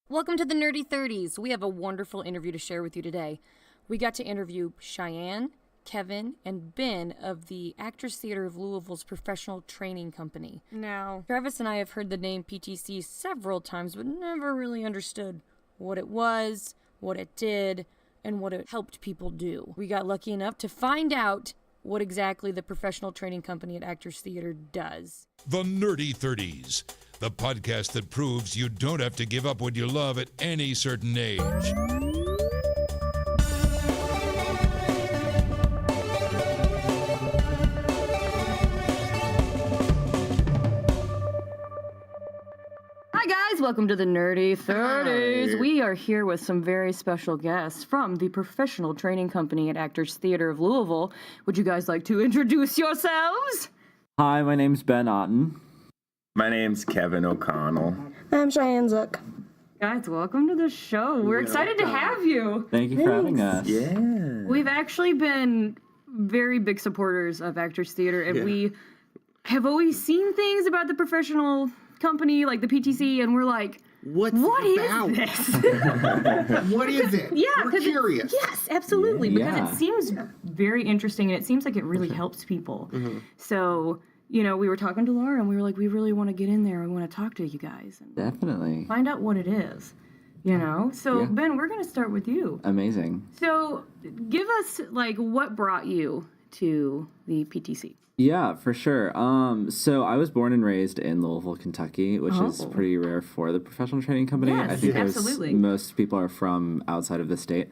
Welcome to the Nerdy 30s. We have a wonderful interview to share with you today. We got to interview Cheyenne, Kevin, and Ben of the Actors Theatre of Louisville's professional training company. Now, Travis and I have heard the name PTC several times, but never really understood what it was, what it did, and what it helped people do. We got lucky enough to find out what exactly the professional training company at Actors Theatre does. The Nerdy 30s, the podcast that proves you don't have to give up what you love at any certain age. Hi guys, welcome to the Nerdy 30s. Hi. We are here with some very special guests from the professional training company at Actors Theatre of Louisville. Would you guys like to introduce yourselves? Hi, my name's Ben Otten. My name's Kevin O'Connell. I'm Cheyenne Zook. Guys, welcome to the show. We're excited to have you. Thank you for having us. Yeah. We've actually been very big supporters of Actors Theatre, and we have always seen things about the professional company, like the PTC, and we're like, what is this? What is it? Yeah, we're curious. Yes, absolutely, because Yeah. it seems very interesting, and it seems like it really helps people. So, you know, we were talking to Laura, and we were like, we really want to get in there. We want to talk to you guys and Definitely. find out what it is, you know? So, Yeah. Ben, we're going to start with you. Amazing. So, give us, like, what brought you to the PTC? Yeah, for sure. So I was born and raised in Louisville, Kentucky, which is pretty rare for the professional training company. Yes, I think absolutely. most people are from outside of the state.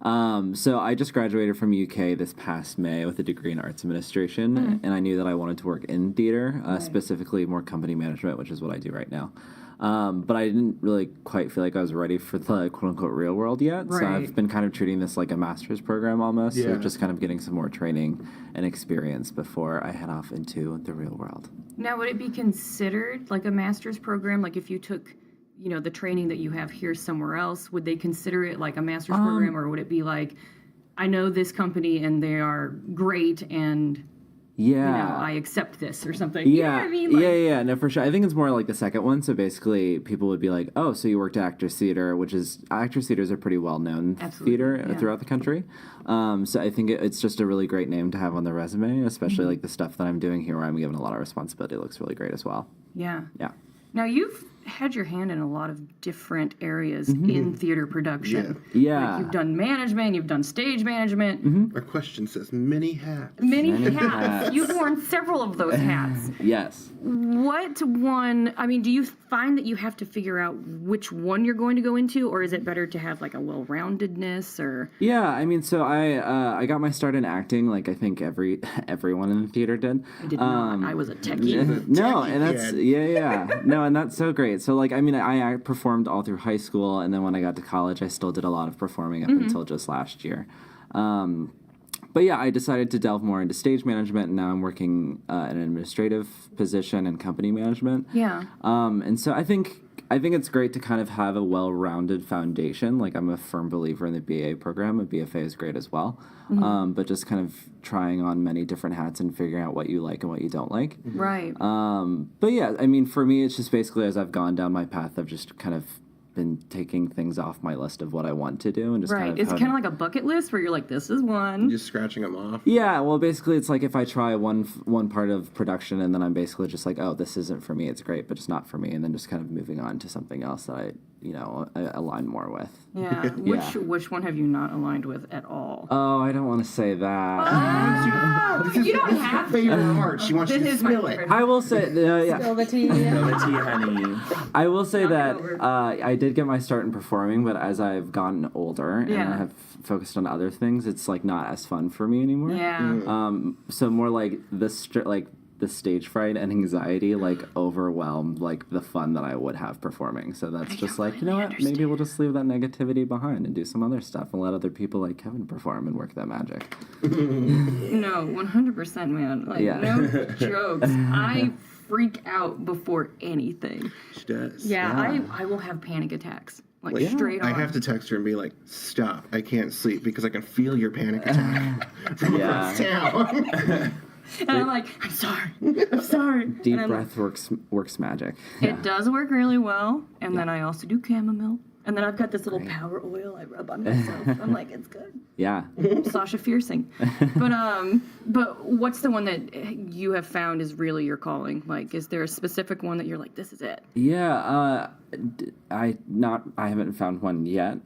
So I just graduated from UK this past May with a degree in arts administration, and I knew that I wanted to work in theater, specifically more company management, which is what I do right now. But I didn't really quite feel like I was ready for the quote-unquote real world yet. So Right. I've been kind of treating this like a master's program almost. So Yeah. just kind of getting some more training and experience before I head off into the real world. Now, would it be considered like a master's program? Like if you took, you know, the training that you have here somewhere else, would they consider it like a master's program, or would it be like, I know this company and they are great and, you know, I accept this or something? You know what I mean? Like, yeah, no, for sure. I think it's more like the second one. So basically, people would be like, "Oh, so you worked at Actors Theatre," which is Actors Theatre is a pretty well-known theater yeah. throughout the country. So I think it's just a really great name to have on the resume, especially like the stuff that I'm doing here, where I'm given a lot of responsibility. It looks really great as well. Yeah. Yeah. Now, you've had your hand in a lot of different areas in theater production. Yeah. Like you've done management, you've done stage management, Our question says many hats. many hats. You've worn several of those hats. Yes. What one, I mean, do you find that you have to figure out which one you're going to go into, or is it better to have like a well-roundedness, or? Yeah, I mean, so I got my start in acting, like I think everyone in the theater did. I did not. I was a techie. No, and that's no, and that's so great. So like, I mean, I performed all through high school, and then when I got to college, I still did a lot of performing up until just last year. But yeah, I decided to delve more into stage management, and now I'm working in an administrative position in company management. Yeah. And so I think it's great to kind of have a well-rounded foundation. Like I'm a firm believer in the BA program. A BFA is great as well. But just kind of trying on many different hats and figuring out what you like and what you don't like. Right. But yeah, I mean, for me, it's just basically as I've gone down my path, I've just kind of been taking things off my list of what I want to do and just Right. It's kind of like a bucket list where you're like, this is one. Just scratching them off. Yeah, well, basically, it's like if I try one part of production and then I'm basically just like, oh, this isn't for me, it's great, but it's not for me, and then just kind of moving on to something else that I align more with. Yeah. Which one have you not aligned with at all? Oh, I don't want to say that. This is You don't have to. favorite part. She wants you This to is my spill it. favorite. I will say, yeah. Spill the tea. Spill the tea, honey. I will say that over. I did get my start in performing, but as I've gotten older and Yeah. I have focused on other things, it's like not as fun for me anymore. Yeah. So more like the stage fright and anxiety like overwhelmed like the fun that I would have performing. So that's just like, you know what? Maybe we'll just leave that negativity behind and do some other stuff and let other people like Kevin perform and work that magic. No, 100%, man. Like, Yeah. no jokes. I freak out before anything. She does. Yeah. I will have panic attacks. Like, straight on. I have to text her and be like, stop, I can't sleep because I can feel your panic attack from across town. And I'm like, I'm sorry. Deep And breath works magic. It does work really well. And then I also do chamomile. And then I've got this little power oil I rub on myself. I'm like, it's good. Yeah. Sasha Fiercing. But what's the one that you have found is really your calling? Like, is there a specific one that you're like, this is it? Yeah, I haven't found one yet.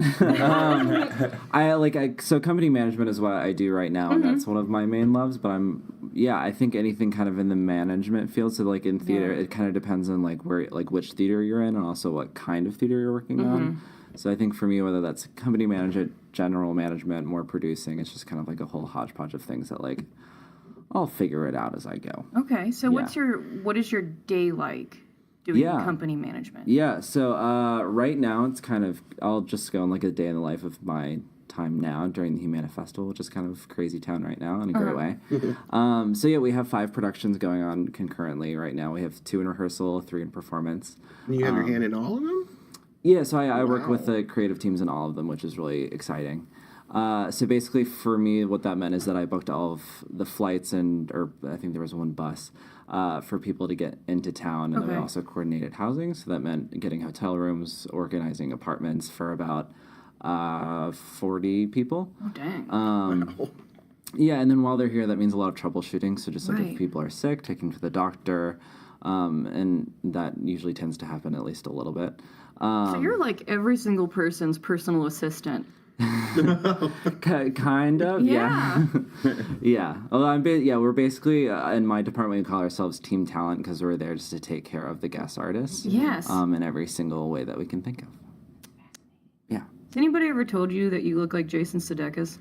So company management is what I do right now, and that's one of my main loves. But I think anything kind of in the management field. So like in theater, it kind of depends on like which theater you're in, and also what kind of theater you're working on. So I think for me, whether that's company management, general management, more producing, it's just kind of like a whole hodgepodge of things that like I'll figure it out as I go. Okay, so what is your day like doing company management? Yeah, so right now it's kind of, I'll just go on like a day in the life of my time now during the Humana Festival, which is kind of crazy town right now in a great way. So yeah, we have 5 productions going on concurrently right now. We have 2 in rehearsal, 3 in performance. You have your hand in all of them? Yeah, so I work with the creative teams in all of them, which is really exciting. So basically for me, what that meant is that I booked all of the flights or I think there was one bus for people to get into town. And then we also coordinated housing. So that meant getting hotel rooms, organizing apartments for about 40 people. Oh, dang. Yeah, and then while they're here, that means a lot of troubleshooting. So just like if people are sick, taking to the doctor, and that usually tends to happen at least a little bit. So you're like every single person's personal assistant. Kind of, yeah. Yeah. Well, we're basically, in my department, we call ourselves Team Talent because we're there just to take care of the guest artists. Yes. In every single way that we can think of. Yeah. Has anybody ever told you that you look like Jason Sudeikis?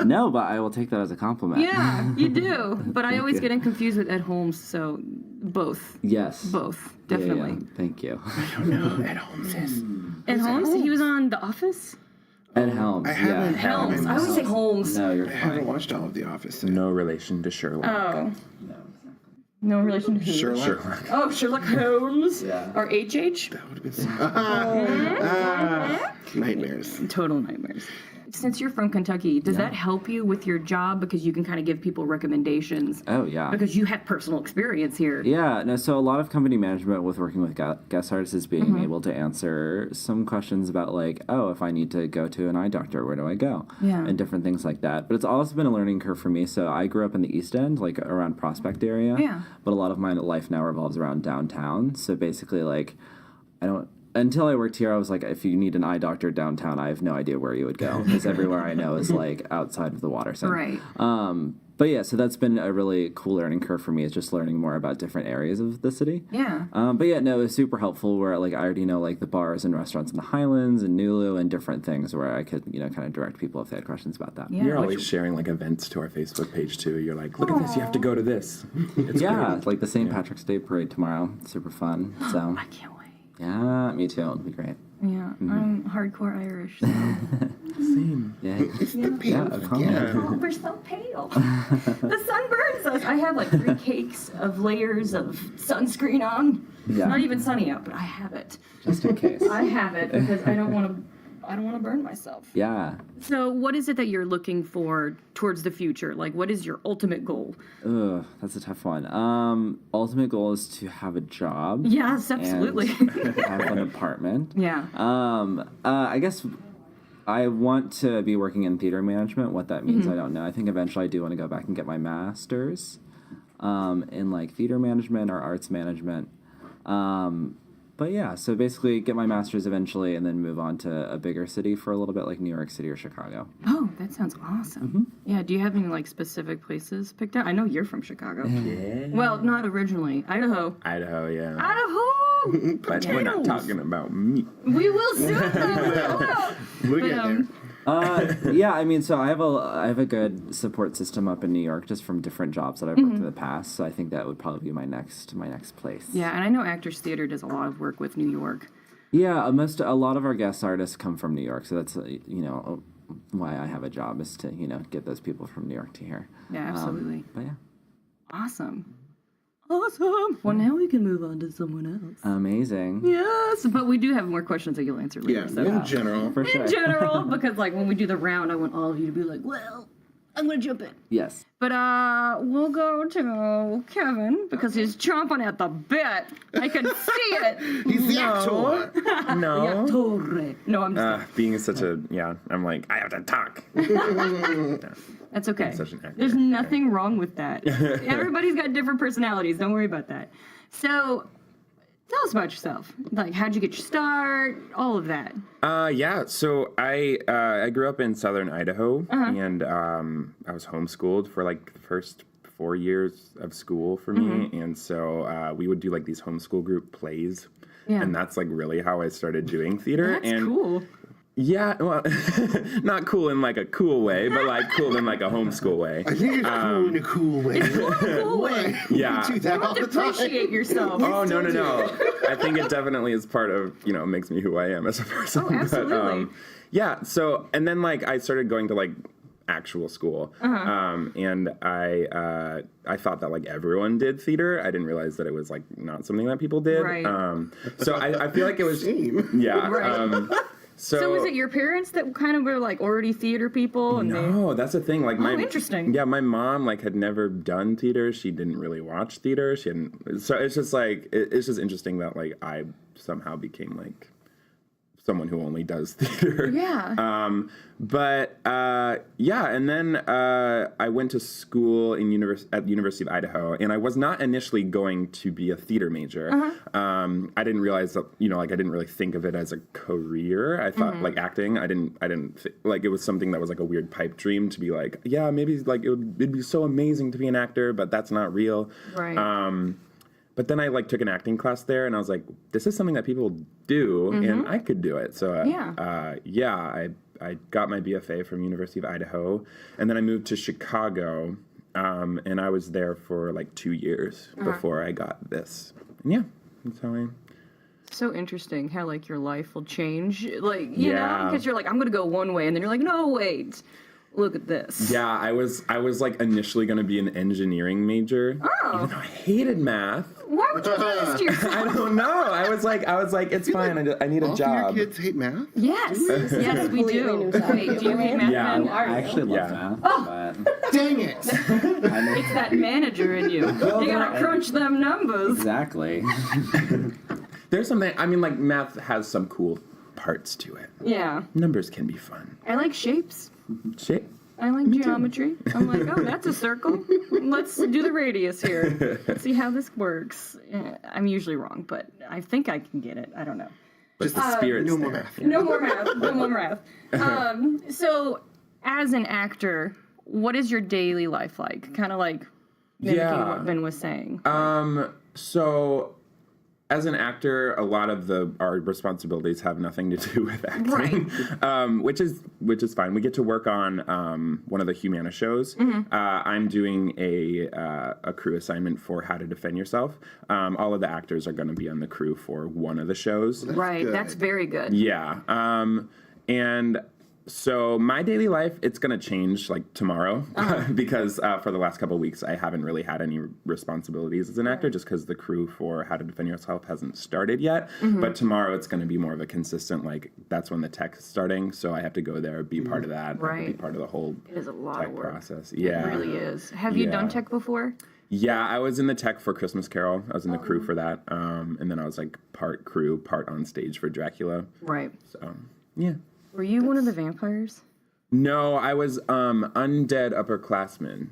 No, but I will take that as a compliment. Yeah, you do. But I always get him confused with Ed Holmes, so both. Yes. Both, definitely. Yeah. Thank you. I don't know who Ed Holmes is. Ed Holmes? He was on The Office? Ed Helms. I haven't. Helms. I always say Holmes. No, you're I haven't fine. watched all of The Office. No relation to Sherlock. Oh. No relation to who? Sherlock. Oh, Sherlock Holmes? Yeah. Or H.H.? That would have been nightmares. Total nightmares. Since you're from Kentucky, does that help you with your job because you can kind of give people recommendations? Oh, yeah. Because you have personal experience here. Yeah, no, so a lot of company management with working with guest artists is being able to answer some questions about like, oh, if I need to go to an eye doctor, where do I go? Yeah. And different things like that. But it's also been a learning curve for me. So I grew up in the East End, like around Prospect area. Yeah. But a lot of my life now revolves around downtown. So basically, like, until I worked here, I was like, if you need an eye doctor downtown, I have no idea where you would go because everywhere I know is like outside of the water center. Right. But yeah, so that's been a really cool learning curve for me, is just learning more about different areas of the city. Yeah. But yeah, no, it was super helpful where like I already know like the bars and restaurants in the Highlands and Nulu and different things where I could, kind of direct people if they had questions about that. Yeah. You're always sharing like events to our Facebook page too. You're like, look at this, you have to go to this. It's Yeah, great. like the St. Patrick's Day parade tomorrow. Super fun. So I can't wait. yeah, me too. It'll be great. Yeah, I'm hardcore Irish. So. Same. Yeah. It's the pale Oh, we're so pale. The sun burns us. I have like 3 cakes of layers of sunscreen on. Yeah. It's not even sunny out, but I have it. Just in case. I have it because I don't want to burn myself. Yeah. So what is it that you're looking for towards the future? Like, what is your ultimate goal? Ugh, that's a tough one. Ultimate goal is to have a job. Yes, absolutely. And have an apartment. Yeah. I guess I want to be working in theater management. What that means, I don't know. I think eventually I do want to go back and get my master's in like theater management or arts management. But yeah, so basically get my master's eventually and then move on to a bigger city for a little bit, like New York City or Chicago. Oh, that sounds awesome. Yeah, do you have any like specific places picked out? I know you're from Chicago. Yeah. Well, not originally. Idaho. Idaho, yeah. Idaho! But we're not talking about me. We will soon, though. We'll get there. Yeah, I mean, so I have a good support system up in New York just from different jobs that I've worked in the past. So I think that would probably be my next place. Yeah, and I know Actors Theatre does a lot of work with New York. Yeah, a lot of our guest artists come from New York, so that's why I have a job is to get those people from New York to here. Yeah, absolutely. But yeah, Awesome. Well, now we can move on to someone else. amazing. Yes, but we do have more questions that you'll answer later. Yeah, so. in general. For sure. In general, because like when we do the round, I want all of you to be like, well, I'm gonna jump in. Yes. But we'll go to Kevin because he's chomping at the bit. I can see it. He's the actor. No. No, I'm just Being such a, I'm like, I have to talk. That's okay. such an actor. There's nothing wrong with that. Everybody's got different personalities. Don't worry about that. So, tell us about yourself. Like, how'd you get your start? All of that. So I grew up in southern Idaho, and I was homeschooled for like the first 4 years of school for me, and so we would do like these homeschool group plays, and that's like really how I started doing theater. That's cool. Yeah, well, not cool in like a cool way, but like cool in like a homeschool way. I think it's cool in a cool way. Cool way. Yeah. You do that all the time. Appreciate yourself. Oh, no. I think it definitely is part of, makes me who I am as a person. Oh, absolutely. So, and then like I started going to like actual school. And I thought that like everyone did theater. I didn't realize that it was like not something that people did. Right. So I feel like it was, yeah. Right. So was it your parents that kind of were like already theater people? And no, that's the thing. Like interesting. Yeah, my mom like had never done theater. She didn't really watch theater. She hadn't. So it's just like it's just interesting that like I somehow became like someone who only does theater. Yeah. And then I went to school at the University of Idaho, and I was not initially going to be a theater major. I didn't realize that, I didn't really think of it as a career. I thought like acting, I didn't like it was something that was like a weird pipe dream to be like, yeah, maybe like it'd be so amazing to be an actor, but that's not real. Right. But then I like took an acting class there, and I was like, this is something that people do, and I could do it. So I got my BFA from University of Idaho, and then I moved to Chicago, and I was there for like 2 years before I got this. And yeah, that's how I... So interesting how like your life will change, like you know, because you're like, I'm gonna go one way, and then you're like, no, wait. Look at this. Yeah, I was like initially going to be an engineering major. Oh. Even though I hated math. Why would you do this to yourself? I don't know. I was like, it's fine. I need a job. All your kids hate math? Yes, yes, we do. Wait, do you hate math? Yeah. Then? I actually love math. But Dang it! It's that manager in you. You gotta crunch them numbers. exactly. There's something. I mean, like math has some cool parts to it. Yeah. Numbers can be fun. I like shapes. Shit. I like geometry. I'm like, oh, that's a circle. Let's do the radius here. See how this works. I'm usually wrong, but I think I can get it. I don't know. Just the spirit's no more there. math. No more math. No more math. So, as an actor, what is your daily life like? Kind of like mimicking what Ben was saying. So, as an actor, a lot of our responsibilities have nothing to do with acting, which is fine. We get to work on one of the Humana shows. I'm doing a crew assignment for How to Defend Yourself. All of the actors are going to be on the crew for one of the shows. Right, that's very good. Yeah, and so my daily life, it's going to change like tomorrow because for the last couple of weeks, I haven't really had any responsibilities as an actor just because the crew for How to Defend Yourself hasn't started yet. But tomorrow it's going to be more of a consistent, like that's when the tech is starting. So I have to go there, be part of that, be part of the whole It is a lot tech of work. process. Yeah. It really is. Have you done tech before? Yeah, I was in the tech for Christmas Carol. I was in the crew for that. And then I was like part crew, part on stage for Dracula. Right. So, yeah. Were you one of the vampires? No, I was undead upperclassman.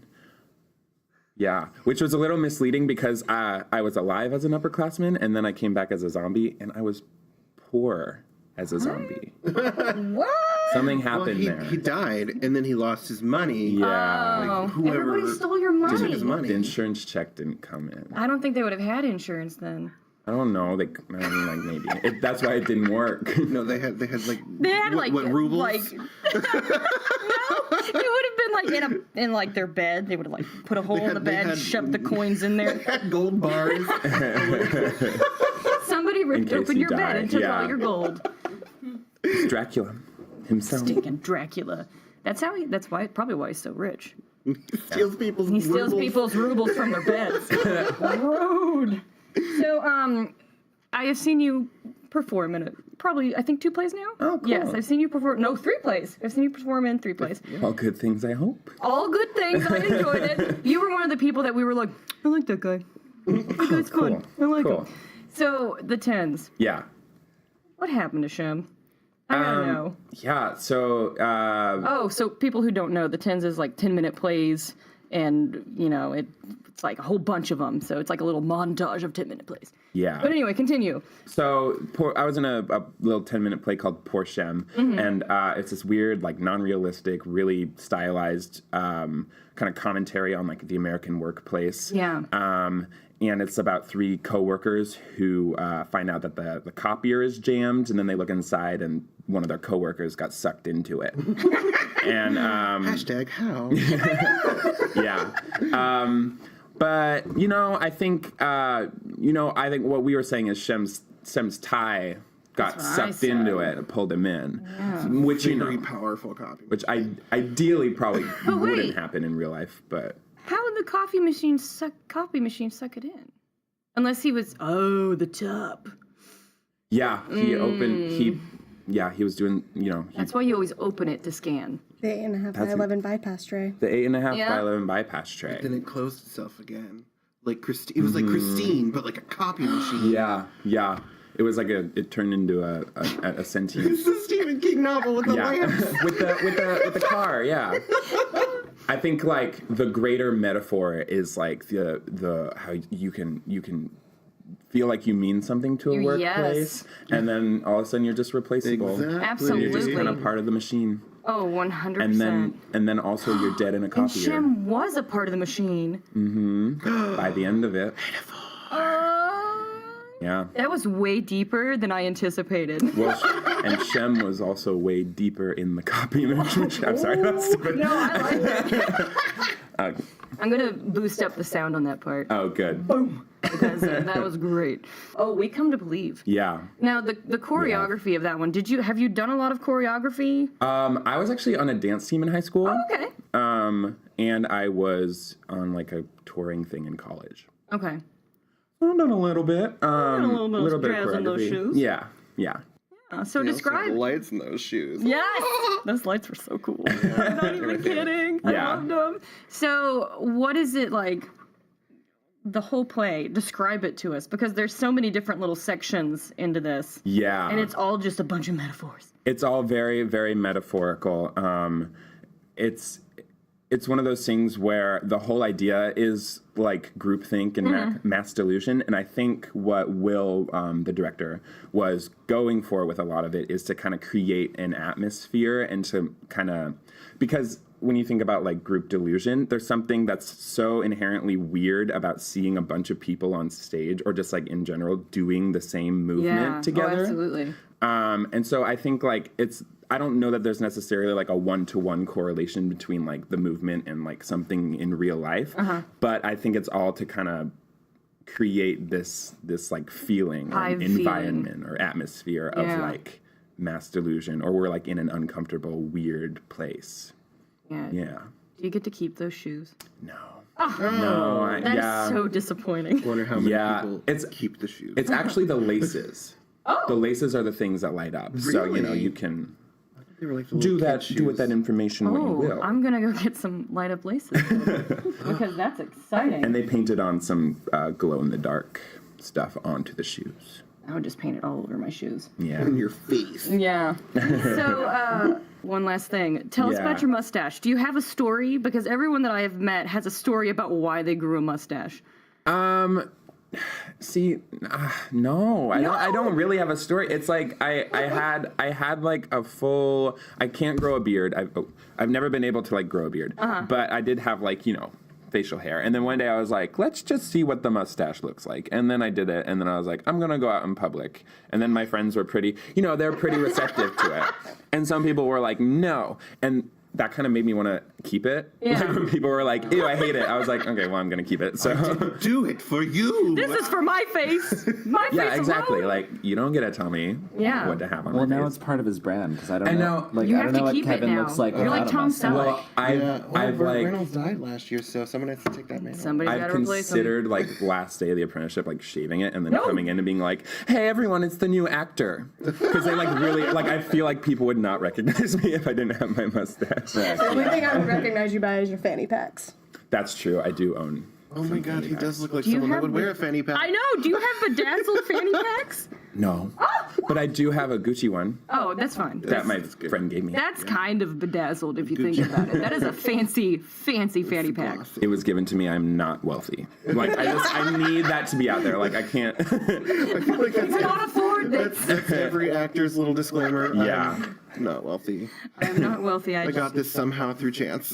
Yeah, which was a little misleading because I was alive as an upperclassman, and then I came back as a zombie, and I was poor as a zombie. What? Something happened there. He died, and then he lost his money. Yeah. Oh, whoever everybody stole your money. took his money. The insurance check didn't come in. I don't think they would have had insurance then. I don't know. Maybe. That's why it didn't work. No, they had like what rubles? Like no, it would have been like in like their bed. They would have like put a hole in the bed, shoved the coins in there. Gold bars. Somebody ripped open your bed and took all your gold. It's Dracula himself. Stinking Dracula. That's probably why he's so rich. He steals people's rubles from their beds. Rude. So, I have seen you perform in probably, I think 2 plays now. Oh, cool. Yes, I've seen you perform. No, 3 plays. I've seen you perform in 3 plays. All good things, I hope. All good things. I enjoyed it. You were one of the people that we were like, I like that guy. That guy's fun. I like him. So, the 10s. Yeah. What happened to Shem? I don't know. Yeah, so... So people who don't know, the 10s is like 10-minute plays, and, it's like a whole bunch of them. So it's like a little montage of 10-minute plays. Yeah. But anyway, continue. So I was in a little 10-minute play called Poor Shem, and it's this weird, like, non-realistic, really stylized kind of commentary on, like, the American workplace. Yeah. And it's about 3 coworkers who find out that the copier is jammed, and then they look inside, and one of their coworkers got sucked into it. And Hashtag how? yeah. But I think I think what we were saying is Shem's tie got sucked into it and pulled him in, which Very powerful copy. which ideally probably wouldn't happen in real life, but. How would the copy machine suck it in? Unless he was, the top. Yeah, he was doing, That's why you always open it to scan. The 8.5 by 11 bypass tray. the 8.5 by 11 bypass tray. Then it closed itself again. Like Christine. It was like Christine, but like a copy machine. Yeah. It was like it turned into a sentient. It's the Stephen King novel with the lamps. with the car, yeah. I think like the greater metaphor is like the how you can feel like you mean something to a workplace, and then all of a sudden you're just replaceable. Exactly. Absolutely. You're just kind of part of the machine. Oh, 100%. And then also you're dead in a And copier. Shem was a part of the machine. By the end of it. Yeah. That was way deeper than I anticipated. Well, and Shem was also way deeper in the copy machine. I'm sorry, that's stupid. No, I like that. I'm going to boost up the sound on that part. Oh, good. Because that was great. Oh, We Come to Believe. Yeah. Now, the choreography of that one, have you done a lot of choreography? I was actually on a dance team in high school. Oh, okay. And I was on like a touring thing in college. Okay. I've done a little bit. a little bit of jazz in those choreography. shoes. Yeah. So describe. Lights in those shoes. Yes! Those lights were so cool. I'm not even kidding. I loved them. So what is it like, the whole play? Describe it to us, because there's so many different little sections into this. Yeah. And it's all just a bunch of metaphors. It's all very, very metaphorical. It's one of those things where the whole idea is like groupthink and mass delusion. And I think what Will, the director, was going for with a lot of it is to kind of create an atmosphere and to kind of, because when you think about like group delusion, there's something that's so inherently weird about seeing a bunch of people on stage or just like in general doing the same movement together. Oh, absolutely. And so I think like I don't know that there's necessarily like a 1-to-1 correlation between like the movement and like something in real life, but I think it's all to kind of create this like feeling or environment or atmosphere of like mass delusion, or we're like in an uncomfortable, weird place. Yeah. Do you get to keep those shoes? No. Oh, that's so disappointing. I wonder how many people keep the shoes. It's actually the laces. The laces are the things that light up. Really? So, you can They were like the do little that. kid Do with shoes. that information what you will. I'm going to go get some light up laces. Because that's exciting. And they painted on some glow-in-the-dark stuff onto the shoes. I would just paint it all over my shoes. Yeah. In your face. Yeah. So, one last thing. Tell us about your mustache. Do you have a story? Because everyone that I have met has a story about why they grew a mustache. See, no, I don't really have a story. It's like I had like a full. I can't grow a beard. I've never been able to like grow a beard, but I did have like facial hair. And then one day I was like, let's just see what the mustache looks like. And then I did it. And then I was like, I'm going to go out in public. And then my friends were pretty, they're pretty receptive to it. And some people were like, no. And that kind of made me want to keep it. Yeah. Like when people were like, ew, I hate it. I was like, okay, well, I'm going to keep it. So Do it for you. This is for my face. My face yeah, exactly. alone. Like, you don't get to tell me what to have on Well, my now face. it's part of his brand because I don't I know. know. Like, You I have don't know to what keep it Kevin now. looks like You're like without a Tom mustache. Selleck. Well, I've Burt like... Reynolds died last year, so someone has to take that man. Somebody's got I've to replace him. considered like last day of the apprenticeship, like shaving it and then coming in and being like, "Hey everyone, it's the new actor," because they like really like I feel like people would not recognize me if I didn't have my mustache. The only thing I would recognize you by is your fanny packs. That's true. I do own. Oh my god, he does look like Do you someone that have would wear a fanny pack. I know. Do you have bedazzled fanny packs? No, but I do have a Gucci one Oh, that's fine. that my friend gave me. That's kind of bedazzled if you think about it. That is a fancy, fancy fanny pack. It was given to me. I'm not wealthy. Like I need that to be out there. Like I can't. I feel like Cannot afford this. that's every actor's little disclaimer. Yeah. I'm not wealthy. I'm not wealthy. I got this somehow through chance.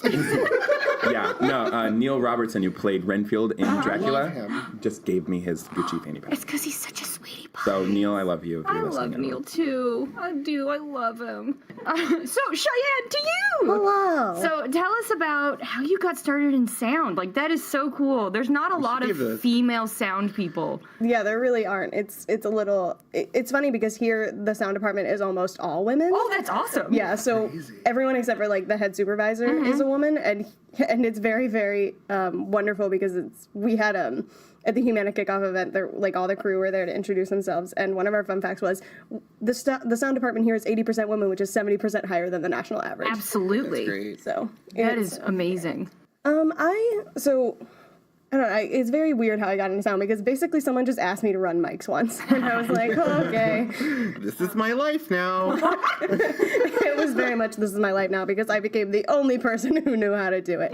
Yeah. No. Neil Robertson, who played Renfield in Dracula, love him. just gave me his Gucci fanny pack. It's because he's such a sweetie pie. So Neil, I love you. If I you're love listening. Neil too. I do. I love him. So Cheyenne, to you. Hello. So tell us about how you got started in sound. Like that is so cool. There's not a lot give of a- female sound people. Yeah, there really aren't. It's a little. It's funny because here the sound department is almost all women. Oh, that's awesome. Yeah, so everyone except for like the head supervisor is a woman, and it's very very wonderful because we had at the Humana kickoff event, there like all the crew were there to introduce themselves, and one of our fun facts was the sound department here is 80% women, which is 70% higher than the national average. Absolutely. Great. So That it's- is amazing. I don't know. It's very weird how I got into sound because basically someone just asked me to run mics once, and I was like, oh, okay. This is my life now. It was very much this is my life now because I became the only person who knew how to do it.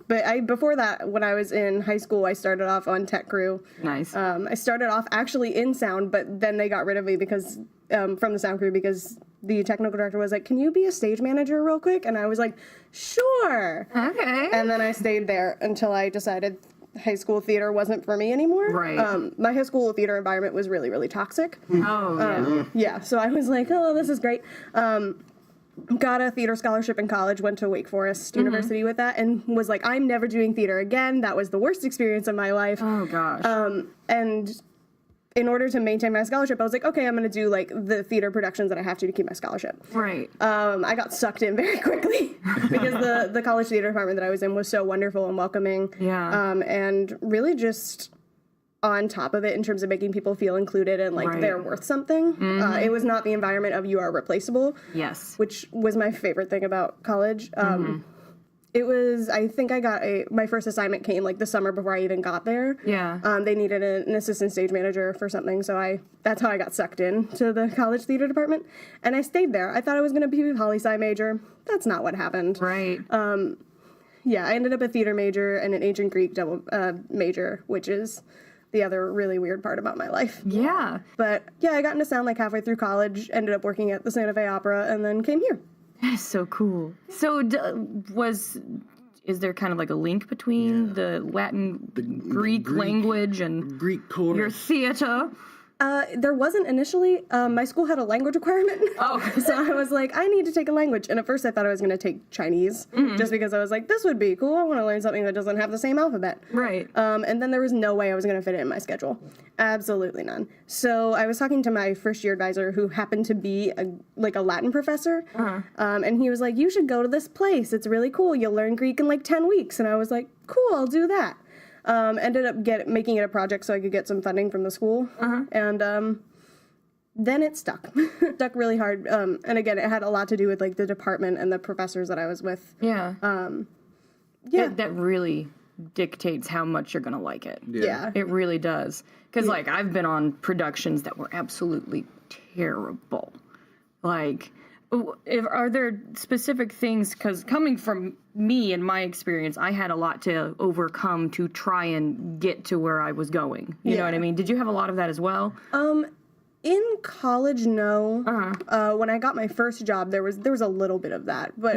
But before that, when I was in high school, I started off on tech crew. Nice. I started off actually in sound, but then they got rid of me because from the sound crew because the technical director was like, "Can you be a stage manager real quick?" And I was like, "Sure." Okay. And then I stayed there until I decided high school theater wasn't for me anymore. Right. My high school theater environment was really, really toxic. Oh, yeah. Yeah, so I was like, oh, this is great. Got a theater scholarship in college, went to Wake Forest University with that, and was like, I'm never doing theater again. That was the worst experience of my life. Oh, gosh. And in order to maintain my scholarship, I was like, okay, I'm going to do like the theater productions that I have to keep my scholarship. Right. I got sucked in very quickly because the college theater department that I was in was so wonderful and welcoming. Yeah. And really just on top of it in terms of making people feel included and like Right. they're worth something. It was not the environment of you are replaceable. Yes. Which was my favorite thing about college. It was, I think I got my first assignment came like the summer before I even got there. Yeah. They needed an assistant stage manager for something, so that's how I got sucked in to the college theater department. And I stayed there. I thought I was going to be a poli-sci major. That's not what happened. Right. Yeah, I ended up a theater major and an ancient Greek double major, which is the other really weird part about my life. Yeah. But yeah, I got into sound like halfway through college, ended up working at the Santa Fe Opera, and then came here. That is so cool. So is there kind of like a link between the Latin, Greek language and Greek your chorus. theater? There wasn't initially. My school had a language requirement. Oh. So I was like, I need to take a language. And at first I thought I was going to take Chinese, just because I was like, this would be cool. I want to learn something that doesn't have the same alphabet. Right. And then there was no way I was going to fit it in my schedule. Absolutely none. So I was talking to my first year advisor who happened to be a Latin professor. And he was like, you should go to this place. It's really cool. You'll learn Greek in like 10 weeks. And I was like, cool, I'll do that. Ended up making it a project so I could get some funding from the school. And then it stuck. Stuck really hard. And again, it had a lot to do with like the department and the professors that I was with. Yeah. Yeah. That really dictates how much you're going to like it. Yeah. It really does. Because, like, I've been on productions that were absolutely terrible. Like, are there specific things, because coming from me and my experience, I had a lot to overcome to try and get to where I was going. You know what I mean? Did you have a lot of that as well? In college, no. When I got my first job, there was a little bit of that, but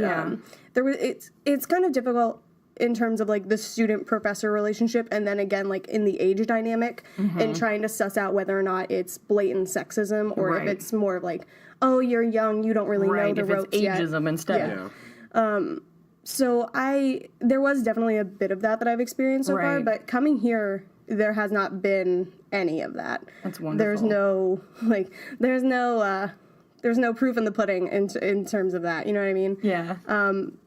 it's kind of difficult in terms of like the student-professor relationship, and then again like in the age dynamic, and trying to suss out whether or not it's blatant sexism or if it's more of like, oh, you're young, you don't really know the if ropes it's yet. ageism instead. Yeah. So there was definitely a bit of that I've experienced so far, Right. but coming here, there has not been any of that. That's wonderful. There's no proof in the pudding in terms of that. You know what I mean? Yeah.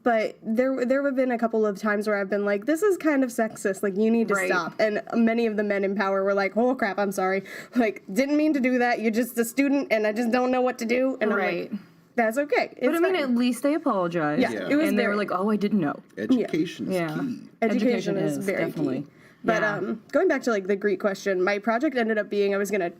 But there have been a couple of times where I've been like, this is kind of sexist. Like, you need to Right. stop. And many of the men in power were like, oh crap, I'm sorry. Like, didn't mean to do that. You're just a student, and I just don't know what to do. And Right. I'm like, that's okay. But I mean, fine. at least they apologized. Yeah. It was and they were very- like, oh, I didn't know. Education is Yeah. key. Education is very definitely. key. But Yeah. going back to like the Greek question, my project ended up being I was gonna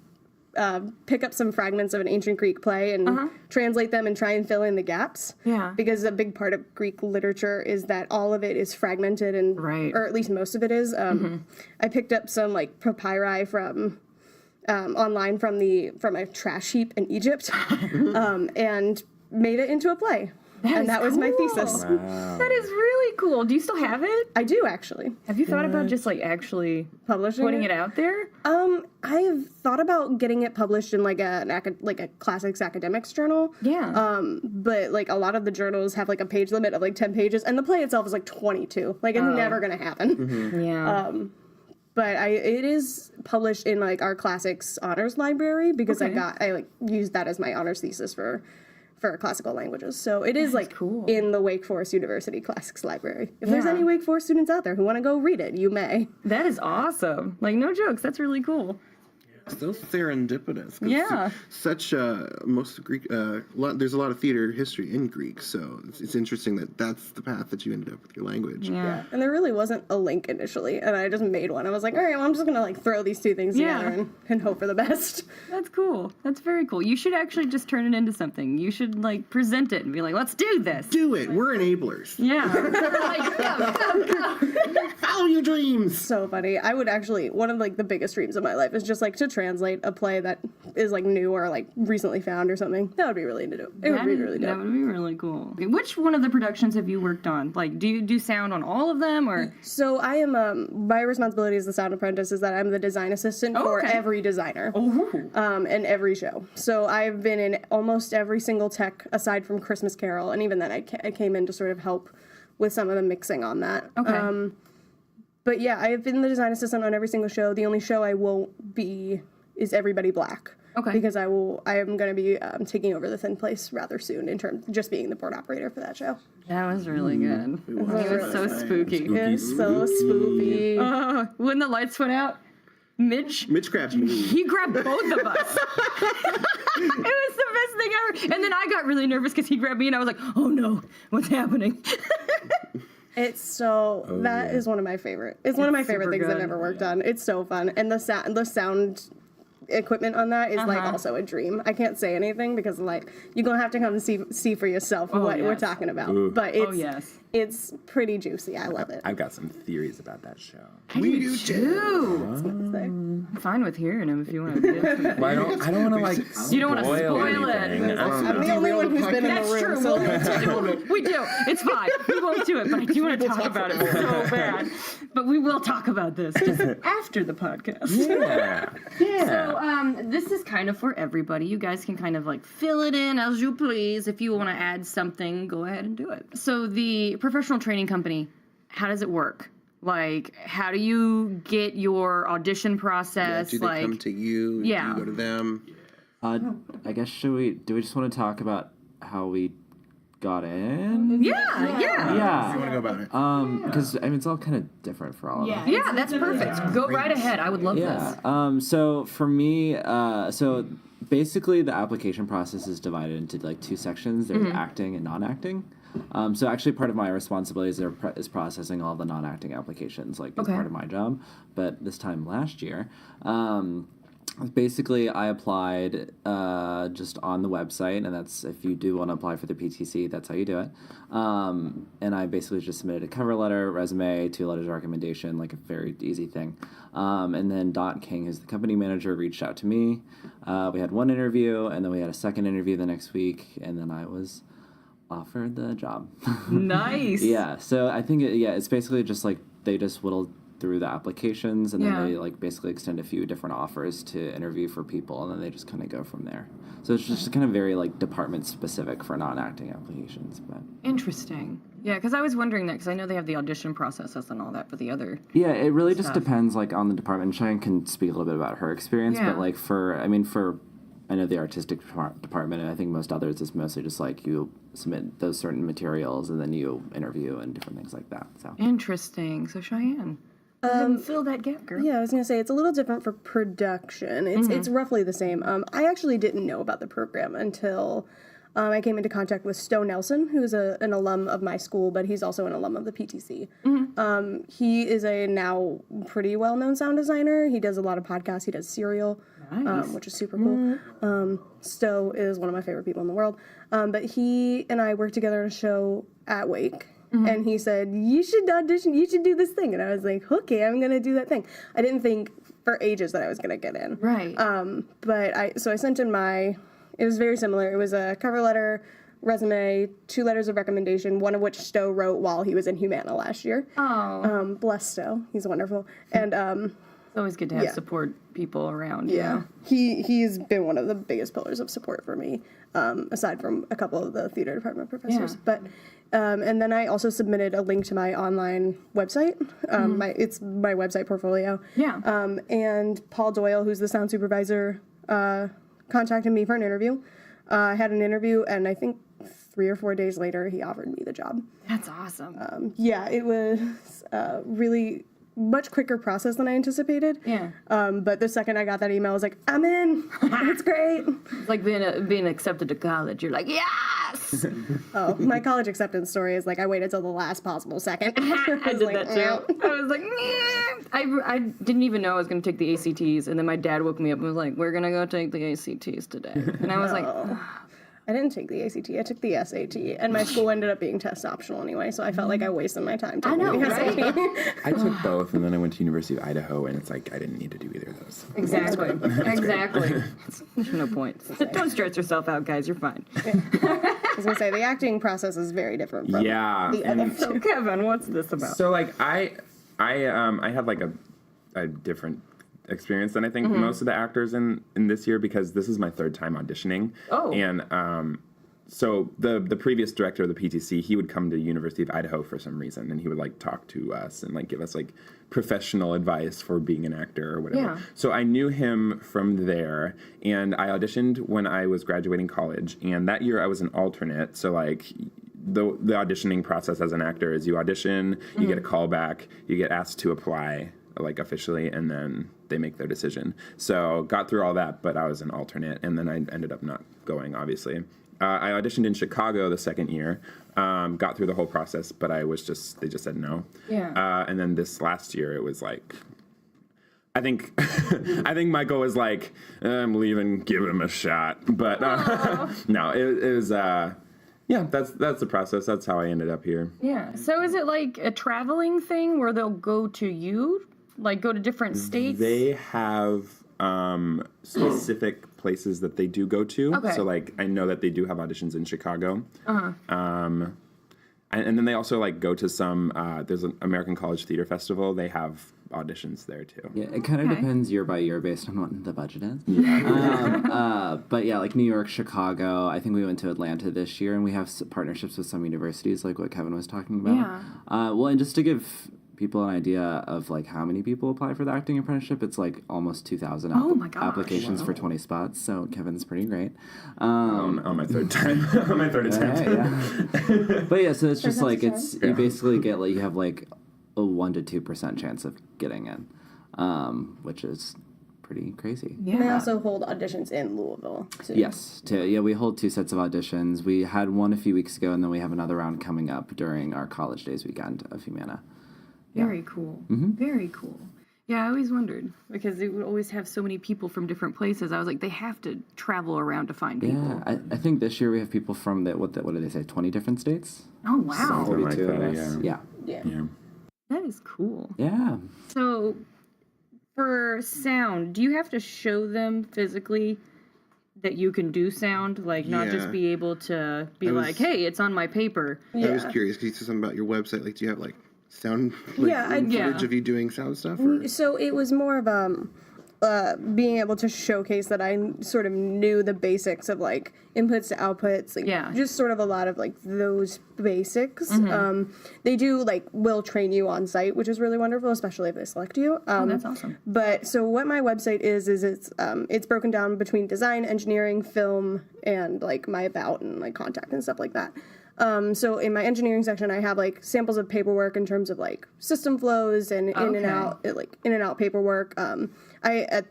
pick up some fragments of an ancient Greek play and translate them and try and fill in the gaps. Yeah. Because a big part of Greek literature is that all of it is fragmented and, Right. or at least most of it is. I picked up some like papyri from online from a trash heap in Egypt, and made it into a play. And that was my thesis. That is really cool. Do you still have it? I do actually. Have you thought about just like actually Publishing putting it out there? I've thought about getting it published in like a classics academics journal. Yeah. But like a lot of the journals have like a page limit of like 10 pages, and the play itself is like 22. Like it's never gonna happen. Yeah. But it is published in like our classics honors library because Okay. I like used that as my honors thesis for classical languages. So it is like cool. in the Wake Forest University Classics Library. If there's Yeah. any Wake Forest students out there who want to go read it, you may. That is awesome. Like, no jokes. That's really cool. So serendipitous. 'Cause Yeah. Such most Greek. There's a lot of theater history in Greek, so it's interesting that that's the path that you ended up with your language. Yeah. And there really wasn't a link initially, and I just made one. I was like, all right, well, I'm just gonna like throw these two things Yeah. together and hope for the best. That's cool. That's very cool. You should actually just turn it into something. You should like present it and be like, let's do this. Do it. We're enablers. Yeah. Like, go. Follow your dreams. So funny. I would actually, one of like the biggest dreams of my life is just like to translate a play that is like new or like recently found or something. That would be really into it. It would be really That dope. would be really cool. Okay, which one of the productions have you worked on? Like, do you do sound on all of them, or? So I am, my responsibility as the sound apprentice is that I'm the design assistant for okay. every designer. Oh. And every show. So I've been in almost every single tech aside from Christmas Carol, and even then I came in to sort of help with some of the mixing on that. Okay. But yeah, I have been the design assistant on every single show. The only show I won't be is Everybody Black. Okay. Because I am going to be taking over the Thin Place rather soon in terms of just being the board operator for that show. That was really good. It was so spooky. It's so spooky. When the lights went out, Mitch grabbed me. he grabbed both of us. It was the best thing ever. And then I got really nervous because he grabbed me, and I was like, oh no, what's happening? It's so that is one of my favorite. It's one of my favorite super things I've good. ever worked on. It's so fun, and the sound equipment on that is like also a dream. I can't say anything because like you're gonna have to come and see for yourself what we're yes. talking about. But it's it's pretty juicy. I love it. I've got some theories about that show. We do too. I'm fine with hearing him if you want to get into it. Well, I don't want to like You don't wanna spoil it. anything. I'm the only one who's been in the That's room. true. So We do. It's fine. We won't do it, but I do want to talk about it so bad. But we will talk about this just after the podcast. Yeah. So this is kind of for everybody. You guys can kind of like fill it in as you please. If you want to add something, go ahead and do it. So the professional training company, how does it work? Like, how do you get your audition process? Do they like, come to you? Yeah. Do you go to them? I guess do we just want to talk about how we got in? yeah. Yeah. You want to go about it? Because I mean it's all kind of different for all of us. Yeah, that's perfect. Go right ahead. I would love this. Yeah. So for me, so basically the application process is divided into like two sections. There's acting and non-acting. So actually part of my responsibilities is processing all the non-acting applications, like as part of my job. But this time last year, basically I applied just on the website, and that's if you do want to apply for the PTC, that's how you do it. And I basically just submitted a cover letter, resume, 2 letters of recommendation, like a very easy thing. And then Dot King, who's the company manager, reached out to me. We had 1 interview, and then we had a 2nd interview the next week, and then I was offered the job. Nice. Yeah, so I think it's basically just like they just whittled through the applications, and then they like basically extend a few different offers to interview for people, and then they just kind of go from there. So it's just kind of very like department specific for non-acting applications. But interesting. Yeah, because I was wondering that because I know they have the audition processes and all that for the other. Yeah, it really just depends like on the department. Cheyenne can speak a little bit about her experience, but like I know the artistic department, and I think most others, is mostly just like you submit those certain materials and then you interview and different things like that. So interesting. So Cheyenne, fill that gap, girl. Yeah, I was gonna say it's a little different for production. It's roughly the same. I actually didn't know about the program until I came into contact with Stowe Nelson, who's an alum of my school, but he's also an alum of the PTC. He is a now pretty well-known sound designer. He does a lot of podcasts. He does Serial, which is super cool. Stowe is one of my favorite people in the world. But he and I worked together on a show at Wake. And he said, you should audition, you should do this thing. And I was like, okay, I'm going to do that thing. I didn't think for ages that I was going to get in. Right. But I sent in it was very similar. It was a cover letter, resume, 2 letters of recommendation, one of which Stowe wrote while he was in Humana last year. Oh. Bless Stowe. He's wonderful. And it's always good to have support people around. Yeah. He's been one of the biggest pillars of support for me, aside from a couple of the theater department professors. Yeah. But and then I also submitted a link to my online website. It's my website portfolio. Yeah. And Paul Doyle, who's the sound supervisor, contacted me for an interview. I had an interview, and I think 3 or 4 days later, he offered me the job. That's awesome. Yeah, it was really much quicker process than I anticipated. Yeah. But the second I got that email, I was like, I'm in. It's great. It's like being accepted to college. You're like, yes! Oh, my college acceptance story is like I waited till the last possible second. I did that too. I was like, I didn't even know I was going to take the ACTs, and then my dad woke me up and was like, we're going to go take the ACTs today. And I was like, I didn't take the ACT. I took the SAT, and my school ended up being test optional anyway, so I felt like I wasted my time taking the SAT. I took both, and then I went to University of Idaho, and it's like I didn't need to do either of those. Exactly. Exactly. There's no point. Don't stress yourself out, guys. You're fine. I was going to say, the acting process is very different from the other. So, Kevin, what's this about? So, like, I had, like, a different experience than I think most of the actors in this year, because this is my 3rd time auditioning. Oh. And so the previous director of the PTC, he would come to University of Idaho for some reason, and he would like talk to us and like give us like professional advice for being an actor or whatever. Yeah. So I knew him from there, and I auditioned when I was graduating college, and that year I was an alternate. So like the auditioning process as an actor is you audition, you get a call back, you get asked to apply like officially, and then they make their decision. So got through all that, but I was an alternate, and then I ended up not going, obviously. I auditioned in Chicago the 2nd year, got through the whole process, but they just said no. Yeah. And then this last year, it was like, I think Michael was like, I'm leaving, give him a shot. But no, it was, yeah, that's the process. That's how I ended up here. Yeah. So is it like a traveling thing where they'll go to you? Like go to different states? They have specific places that they do go to. Okay. So like I know that they do have auditions in Chicago. And then they also like go to some. There's an American College Theater Festival. They have auditions there too. yeah, it kind of depends year by year based on what the budget is. Yeah. But yeah, like New York, Chicago. I think we went to Atlanta this year, and we have partnerships with some universities, like what Kevin was talking about. Yeah. Well, and just to give people an idea of like how many people apply for the acting apprenticeship, it's like almost 2,000 applications for 20 spots. So Kevin's pretty great. On my 3rd time, on my 3rd attempt. Yeah. But yeah, so it's just like you basically get like you have like a 1 to 2% chance of getting in, which is pretty crazy. Yeah. They also hold auditions in Louisville, too. Yes. We hold 2 sets of auditions. We had one a few weeks ago, and then we have another round coming up during our College Days weekend of Humana. Very cool. Very cool. Yeah, I always wondered, because they would always have so many people from different places. I was like, they have to travel around to find people. Yeah, I think this year we have people from what did they say, 20 different states? Oh, wow. 42 like of that, us. yeah. That is cool. Yeah. So, for sound, do you have to show them physically that you can do sound? Like, not just be able to be like, hey, it's on my paper. I was curious, because you said something about your website. Like, do you have, like, sound footage of you doing sound stuff? Or? So it was more of being able to showcase that I sort of knew the basics of like inputs to outputs, like just sort of a lot of like those basics. They do will train you on site, which is really wonderful, especially if they select you. That's awesome. But so what my website is it's broken down between design, engineering, film, and like my about and like contact and stuff like that. So in my engineering section, I have like samples of paperwork in terms of like system flows and in and out paperwork. At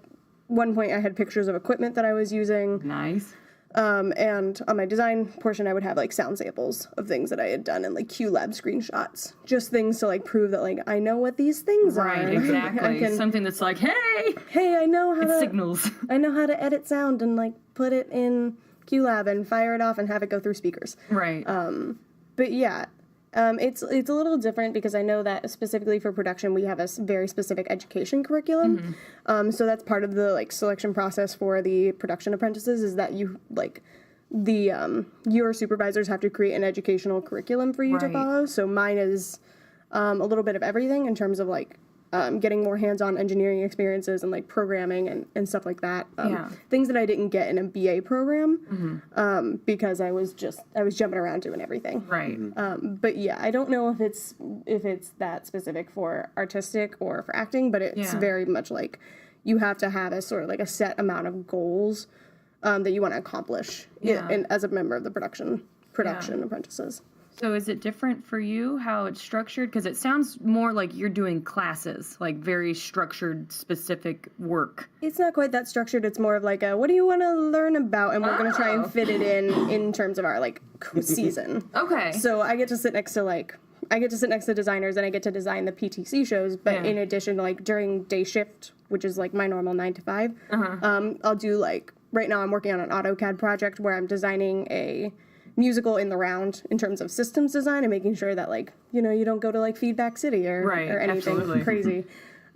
one point I had pictures of equipment that I was using. Nice. And on my design portion, I would have like sound samples of things that I had done and like QLab screenshots, just things to like prove that like I know what these things are. Right, exactly. Something that's like, hey, I know how to signals. I know how to edit sound and like put it in QLab and fire it off and have it go through speakers. Right. But yeah, it's a little different because I know that specifically for production we have a very specific education curriculum. So that's part of the like selection process for the production apprentices is that you like your supervisors have to create an educational curriculum for you to follow. So mine is a little bit of everything in terms of like getting more hands-on engineering experiences and like programming and stuff like that. Things that I didn't get in a BA program because I was jumping around doing everything. Right. But yeah, I don't know if it's that specific for artistic or for acting, but it's very much like you have to have a sort of like a set amount of goals that you want to accomplish as a member of the production apprentices. So is it different for you how it's structured? Because it sounds more like you're doing classes, like very structured, specific work. It's not quite that structured. It's more of like what do you want to learn about? And we're going to try and fit it in terms of our like season. Okay. So I get to sit next to designers and I get to design the PTC shows. But in addition, like during day shift, which is like my normal 9 to 5, I'll do like, right now I'm working on an AutoCAD project where I'm designing a musical in the round in terms of systems design and making sure that like you don't go to like Feedback City or anything crazy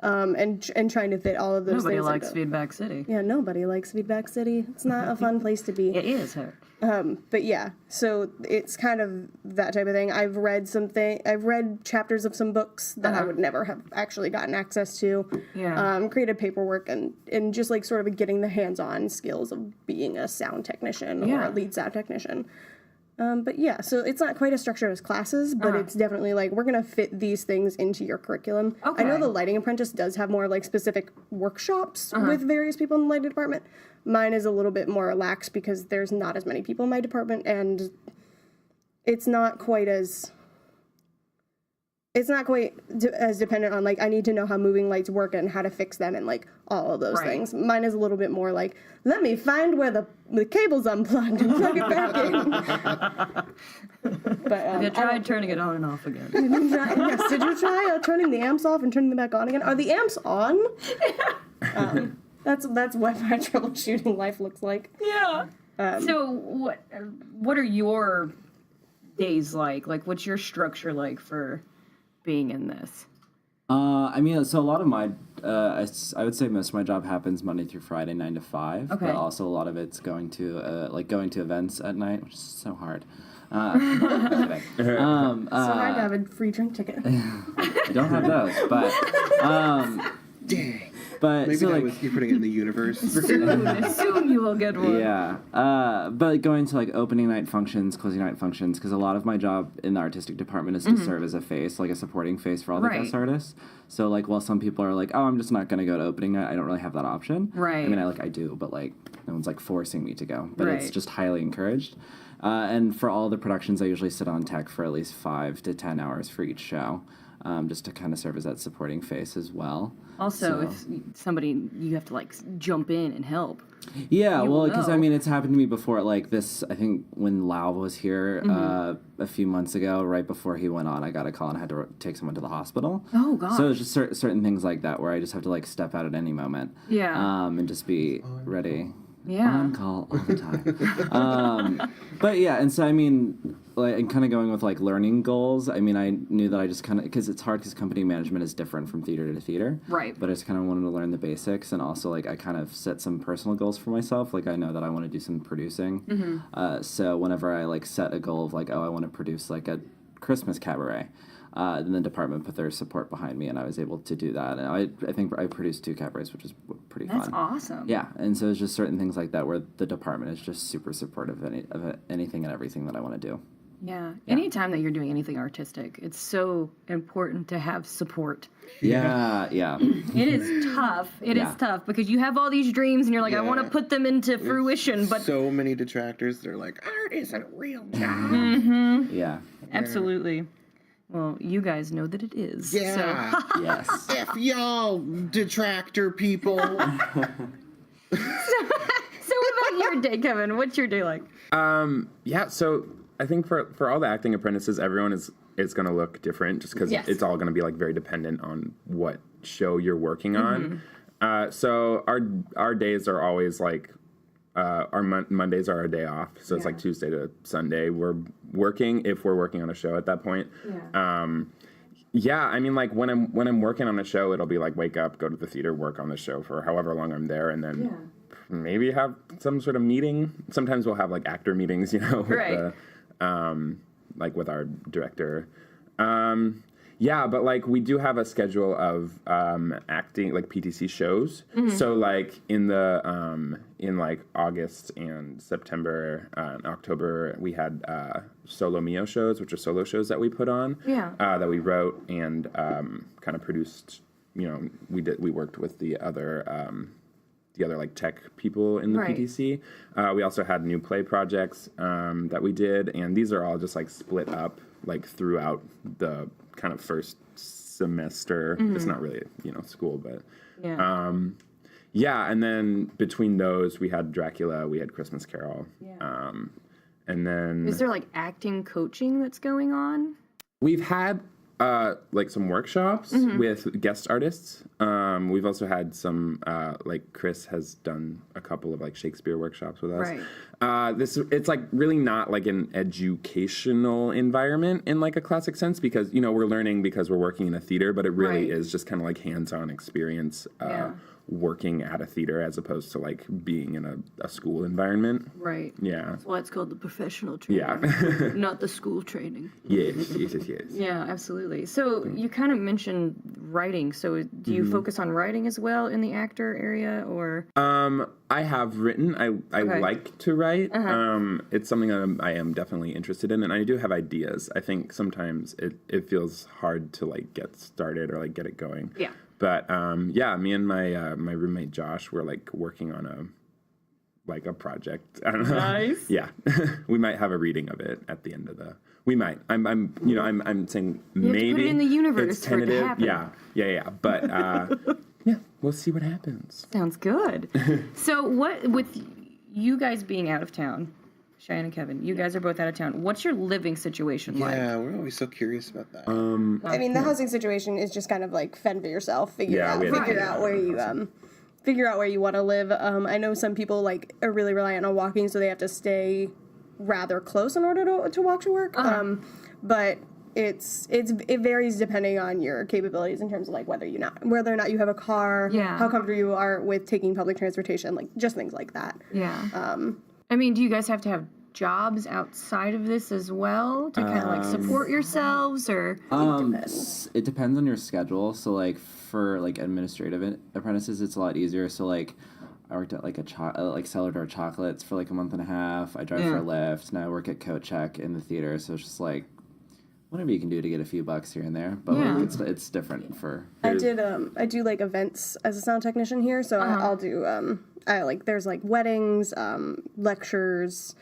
and trying to fit all of those nobody things. Nobody likes Feedback City. Yeah, nobody likes Feedback City. It's not a fun place to be. It is. But yeah, so it's kind of that type of thing. I've read chapters of some books that I would never have actually gotten access to. Created paperwork and just like sort of getting the hands-on skills of being a sound technician or a lead sound technician. But yeah, so it's not quite as structured as classes, but it's definitely like, we're going to fit these things into your curriculum. Okay. I know the lighting apprentice does have more like specific workshops with various people in the lighting department. Mine is a little bit more lax because there's not as many people in my department and it's not quite as dependent on like I need to know how moving lights work and how to fix them and like all of those things. Mine is a little bit more like, let me find where the cable's unplugged and plug it back in. But have you tried turning it on and off again? Yes, did you try turning the amps off and turning them back on again? Are the amps on? That's what my troubleshooting life looks like. Yeah. So what are your days like? Like, what's your structure like for being in this? I mean, so a lot of my, I would say most of my job happens Monday through Friday, 9 to 5. Okay. But also a lot of it's going to events at night, which is so hard. So hard to have a free drink ticket. I don't have those, but dang. But maybe so that like was you putting it in the universe. Soon you will get one. Yeah, but going to like opening night functions, closing night functions, because a lot of my job in the artistic department is to serve as a face, like a supporting face for all the guest artists. So like, while some people are like, oh, I'm just not going to go to opening night, I don't really have that option. Right. I mean, I do, but like, no one's like forcing me to go. But it's just highly encouraged. And for all the productions, I usually sit on tech for at least 5 to 10 hours for each show. Just to kind of serve as that supporting face as well. Also, if somebody, you have to like jump in and help. Yeah, well, because I mean, it's happened to me before. Like this, I think when Lau was here a few months ago, right before he went on, I got a call and I had to take someone to the hospital. Oh, gosh. So it's just certain things like that where I just have to like step out at any moment. Yeah. And just be ready. Yeah. On call all the time. But yeah, and so I mean, like, and kind of going with like learning goals. I mean, I knew that I just kind of, because it's hard because company management is different from theater to theater. Right. But I just kind of wanted to learn the basics, and also like I kind of set some personal goals for myself. Like I know that I want to do some producing. So whenever I like set a goal of like, oh, I want to produce like a Christmas cabaret. then the department put their support behind me, and I was able to do that. And I think I produced 2 cabarets, which was pretty fun. That's awesome. Yeah, and so it's just certain things like that where the department is just super supportive of anything and everything that I want to do. Yeah. Anytime that you're doing anything artistic, it's so important to have support. Yeah. It is tough. It is tough because you have all these dreams and you're like, I want to put them into fruition, but so many detractors. They're like, art isn't a real job. Yeah. Absolutely. Well, you guys know that it is. Yeah. So. Yes. F y'all, detractor people. So what about your day, Kevin? What's your day like? Yeah, so I think for all the acting apprentices, everyone is going to look different just because it's all going to be like very dependent on what show you're working on. So our days are always like our Mondays are our day off. So it's like Tuesday to Sunday. We're working if we're working on a show at that point. I mean, like when I'm working on a show, it'll be like wake up, go to the theater, work on the show for however long I'm there, and then maybe have some sort of meeting. Sometimes we'll have like actor meetings, with the like with our director. But like we do have a schedule of acting like PTC shows. So like in the in like August and September and October we had solo Mio shows, which are solo shows that we put on. That we wrote and kind of produced. We worked with the other like tech people in the PTC. We also had new play projects that we did, and these are all just like split up like throughout the kind of first semester. It's not really school, but and then between those we had Dracula, we had Christmas Carol, and then is there like acting coaching that's going on? We've had like some workshops with guest artists. We've also had some like Chris has done a couple of like Shakespeare workshops with us. It's like really not like an educational environment in like a classic sense because we're learning because we're working in a theater, but it really is just kind of like hands-on experience working at a theater as opposed to like being in a school environment. Yeah. That's why it's called the professional training. Not the school training. Yes. Yeah, absolutely. So you kind of mentioned writing. So do you focus on writing as well in the actor area or? I have written. I like to write. It's something I am definitely interested in, and I do have ideas. I think sometimes it feels hard to like get started or like get it going. Yeah. But me and my roommate Josh were like working on a project. I don't know. Nice. Yeah, we might have a reading of it at the end of the. We might. I'm saying you maybe. Have to put it in the universe it's tentative. For it to happen. Yeah. But we'll see what happens. Sounds good. So what with you guys being out of town? Cheyenne and Kevin, you guys are both out of town. What's your living situation like? Yeah, we're always so curious about that. I mean, the housing situation is just kind of like fend for yourself. Figure out where you want to live. I know some people like are really reliant on walking, so they have to stay rather close in order to walk to work. But it varies depending on your capabilities in terms of like whether or not you have a car, how comfortable you are with taking public transportation, like just things like that. I mean, do you guys have to have jobs outside of this as well to kind of like support yourselves or? It depends on your schedule. So like for like administrative apprentices, it's a lot easier. So like I worked at like like Cellar Door Chocolates for like a month and a half. I drive for a Lyft. Now I work at Coat Check in the theater. So it's just like whatever you can do to get a few bucks here and there. But like it's different for. I do like events as a sound technician here. So I'll do there's like weddings, lectures.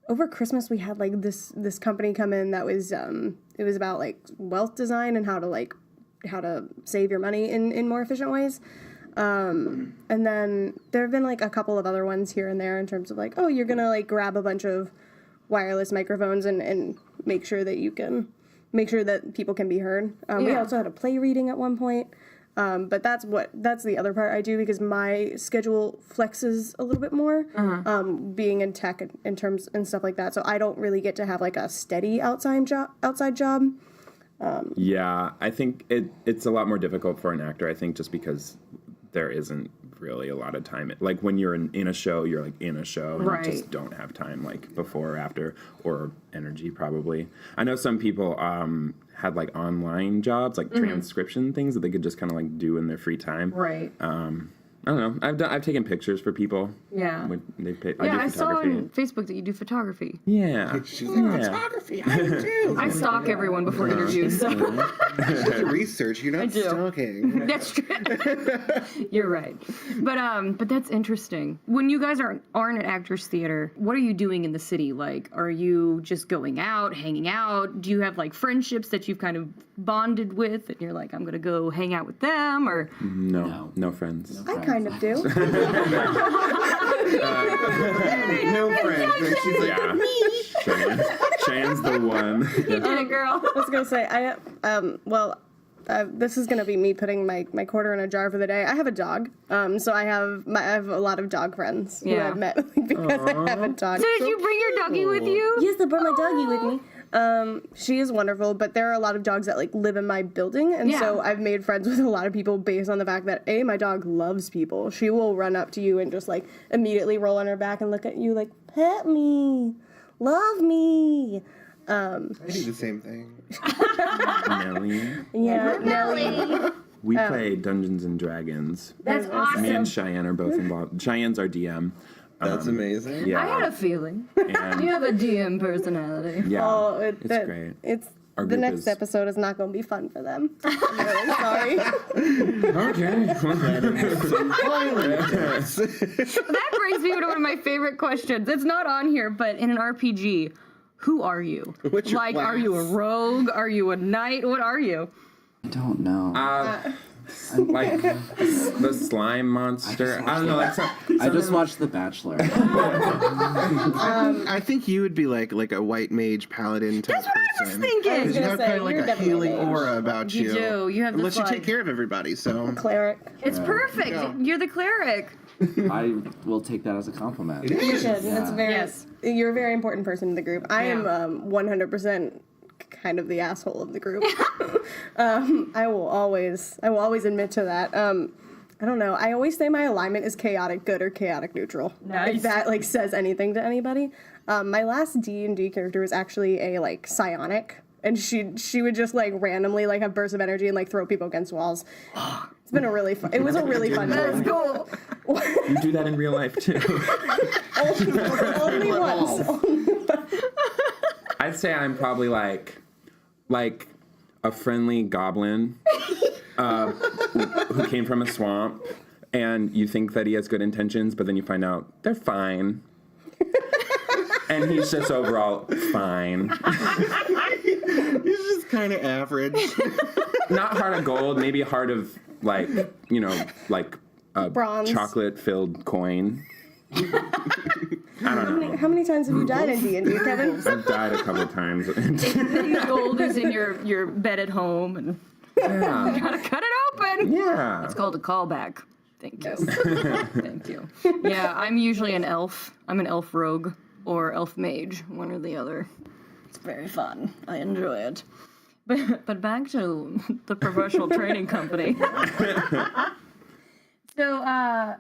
Over Christmas we had like this company come in that was it was about like wealth design and how to save your money in more efficient ways. And then there have been like a couple of other ones here and there in terms of like, oh, you're gonna like grab a bunch of wireless microphones and make sure that people can be heard. We also had a play reading at one point. But that's the other part I do because my schedule flexes a little bit more, being in tech in terms and stuff like that. So I don't really get to have like a steady outside job. I think it's a lot more difficult for an actor. I think just because there isn't really a lot of time. Like when you're in a show, you're like in a show, and Right. you just don't have time like before or after, or energy probably. I know some people had like online jobs, like transcription things that they could just kind of like do in their free time. Right. I don't know. I've taken pictures for people. Yeah. When they pay, Yeah, I I do saw photography. on Facebook that you do photography. Yeah. She's like, photography, I do too. I stalk everyone before interviews, so Research, you're not do. stalking. that's true. You're right. But that's interesting. When you guys aren't at Actors Theater, what are you doing in the city? Like, are you just going out, hanging out? Do you have like friendships that you've kind of bonded with, and you're like, I'm gonna go hang out with them, or No friends. I kind of do. No friends. And she's like, Yeah. Cheyenne's the one. you did it, girl. I was gonna say this is gonna be me putting my quarter in a jar for the day. I have a dog, so I have a lot of dog friends who Yeah. I've met because I have a dog. So did you bring your doggie with you? Yes, I brought my doggie with me. She is wonderful, but there are a lot of dogs that like live in my building, and so Yeah. I've made friends with a lot of people based on the fact that my dog loves people. She will run up to you and just like immediately roll on her back and look at you like, pet me, love me. I do the same thing. Nelly. Yeah, Nelly. We play Dungeons and Dragons. That's awesome. Me and Cheyenne are both involved. Cheyenne's our DM. That's amazing. Yeah. I had a feeling. And, You have a DM personality. yeah. Oh, it's great. It's Our the group next is- episode is not going to be fun for them. I'm really sorry. Okay. That brings me to one of my favorite questions. It's not on here, but in an RPG, who are you? What's your like, are you a class? rogue? Are you a knight? What are you? I don't know. Like the slime monster. I don't know. Like I just watched The Bachelor. I think you would be like a white mage paladin type That's what I was person. thinking. Because you have say, kind of like you're a definitely healing a mage. aura about You you. do. You have Unless this, you take like- care of everybody, so. Cleric. It's perfect. Yeah. You're the cleric. I will take that as a compliment. You should. It's very. Yes. You're a very important person in the group. I am 100% kind of the asshole of the group. I will always admit to that. I don't know. I always say my alignment is chaotic good or chaotic neutral. Nice. If that like says anything to anybody. My last D&D character was actually a like psionic, and she would just like randomly like have bursts of energy and like throw people against walls. It's been a really fun. It was a really fun That's time. cool. you do that in real life too. Only once. I'd say I'm probably like a friendly goblin who came from a swamp, and you think that he has good intentions, but then you find out they're fine. And he's just overall fine. He's just kind of average. Not heart of gold, maybe heart of like a Bronze. chocolate-filled coin. I don't know. How many times have you died in D&D, Kevin? I've died a couple times. The gold is in your bed at home, and Yeah. gotta cut it open. Yeah. It's called a callback. Thank you. Thank you. Yeah, I'm usually an elf. I'm an elf rogue or elf mage, one or the other. It's very fun. I enjoy it. But back to the professional training company. So,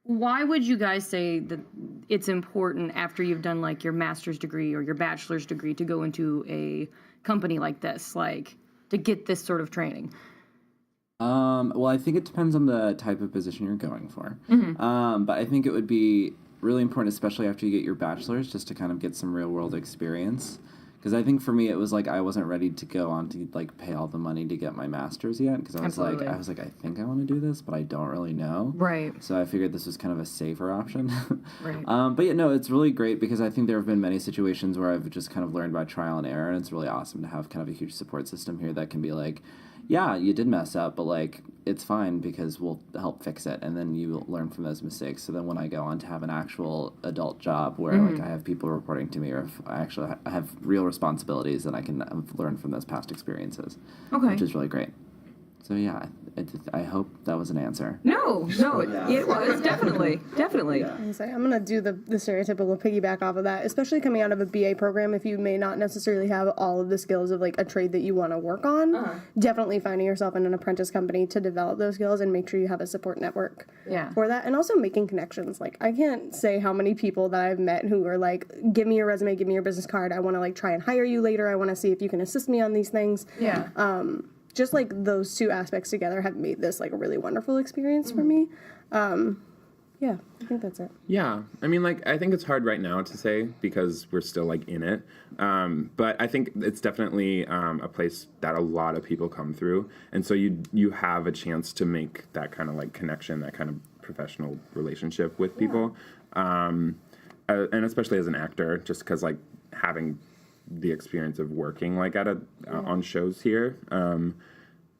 why would you guys say that it's important after you've done like your master's degree or your bachelor's degree to go into a company like this, like to get this sort of training? Well, I think it depends on the type of position you're going for. But I think it would be really important, especially after you get your bachelor's, just to kind of get some real world experience. Because I think for me, it was like I wasn't ready to go on to like pay all the money to get my master's yet. Because I was Absolutely. like, I think I want to do this, but I don't really know. Right. So I figured this was kind of a safer option. Right. But yeah, no, it's really great because I think there have been many situations where I've just kind of learned by trial and error, and it's really awesome to have kind of a huge support system here that can be like, yeah, you did mess up, but like it's fine because we'll help fix it, and then you learn from those mistakes. So then when I go on to have an actual adult job where like I have people reporting to me, or if I actually have real responsibilities, then I can learn from those past experiences, Okay. which is really great. So yeah, I hope that was an answer. No, it was definitely. I'm gonna do the stereotypical piggyback off of that, especially coming out of a BA program. If you may not necessarily have all of the skills of like a trade that you want to work on, definitely finding yourself in an apprentice company to develop those skills and make sure you have a support network for that, and also making connections. Like I can't say how many people that I've met who are like, "Give me your resume, give me your business card. I want to like try and hire you later. I want to see if you can assist me on these things." Yeah. Just like those two aspects together have made this like a really wonderful experience for me. Yeah, I think that's it. Yeah, I mean, like, I think it's hard right now to say because we're still, like, in it. But I think it's definitely a place that a lot of people come through. And so you have a chance to make that kind of, like, connection, that kind of professional relationship with people. And especially as an actor, just because, like, having the experience of working, like, on shows here,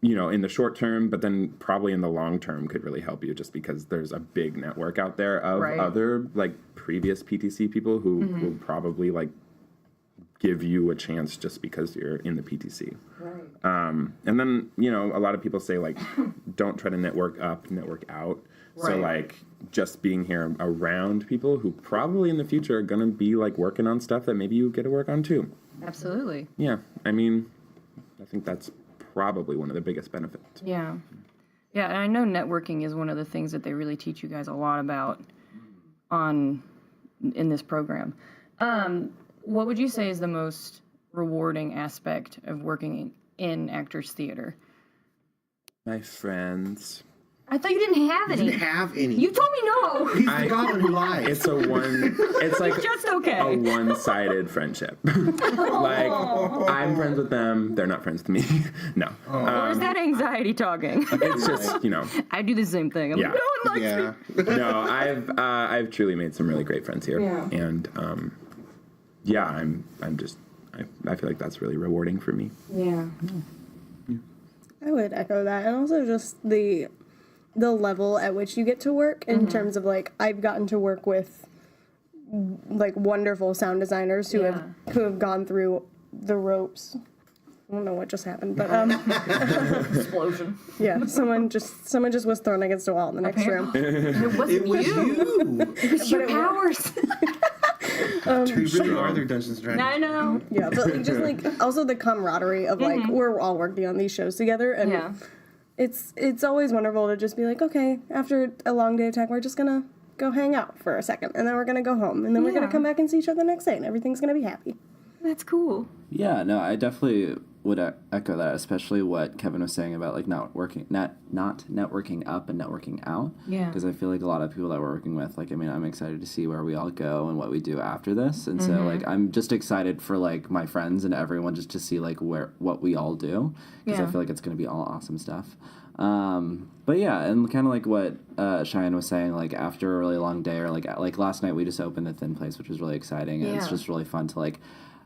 you know, in the short term, but then probably in the long term could really help you just because there's a big network out there of other, like, previous PTC people who will probably, like, give you a chance just because you're in the PTC. Right. And then, you know, a lot of people say, like, don't try to network up, network out. Right. So, like, just being here around people who probably in the future are going to be, like, working on stuff that maybe you get to work on, too. Absolutely. Yeah. I mean, I think that's probably one of the biggest benefits. Yeah. Yeah, and I know networking is one of the things that they really teach you guys a lot about in this program. What would you say is the most rewarding aspect of working in Actors Theater? My friends. I thought you didn't have any. Didn't have any. You told me no. He's the goblin who lies. It's like just okay. a one-sided friendship. Like, I'm friends with them, they're not friends with me. No. Or is that anxiety talking? It's just, you know. I do the same thing. I'm like, no one likes me. No, I've truly made some really great friends here. Yeah. And I feel like that's really rewarding for me. Yeah. I would echo that, and also just the level at which you get to work in terms of like I've gotten to work with like wonderful sound designers who have gone through the ropes. I don't know what just happened, but Explosion. yeah, someone just was thrown against a wall in the next room. It wasn't you. It was your powers. We really are their Dungeons and Dragons. I know. Yeah, but like, just like also the camaraderie of like we're all working on these shows together, and it's always wonderful to just be like, okay, after a long day of tech, we're just gonna go hang out for a second, and then we're gonna go home, and then we're gonna come back and see each other the next day, and everything's gonna be happy. That's cool. Yeah, no, I definitely would echo that, especially what Kevin was saying about like not networking up and networking out. Yeah. Because I feel like a lot of people that we're working with, like, I mean, I'm excited to see where we all go and what we do after this, and so like I'm just excited for like my friends and everyone just to see like what we all do, because I feel like it's gonna be all awesome stuff. But yeah, and kind of like what Cheyenne was saying, like after a really long day, or like last night we just opened the Thin Place, which was really exciting, and it's just really fun to like,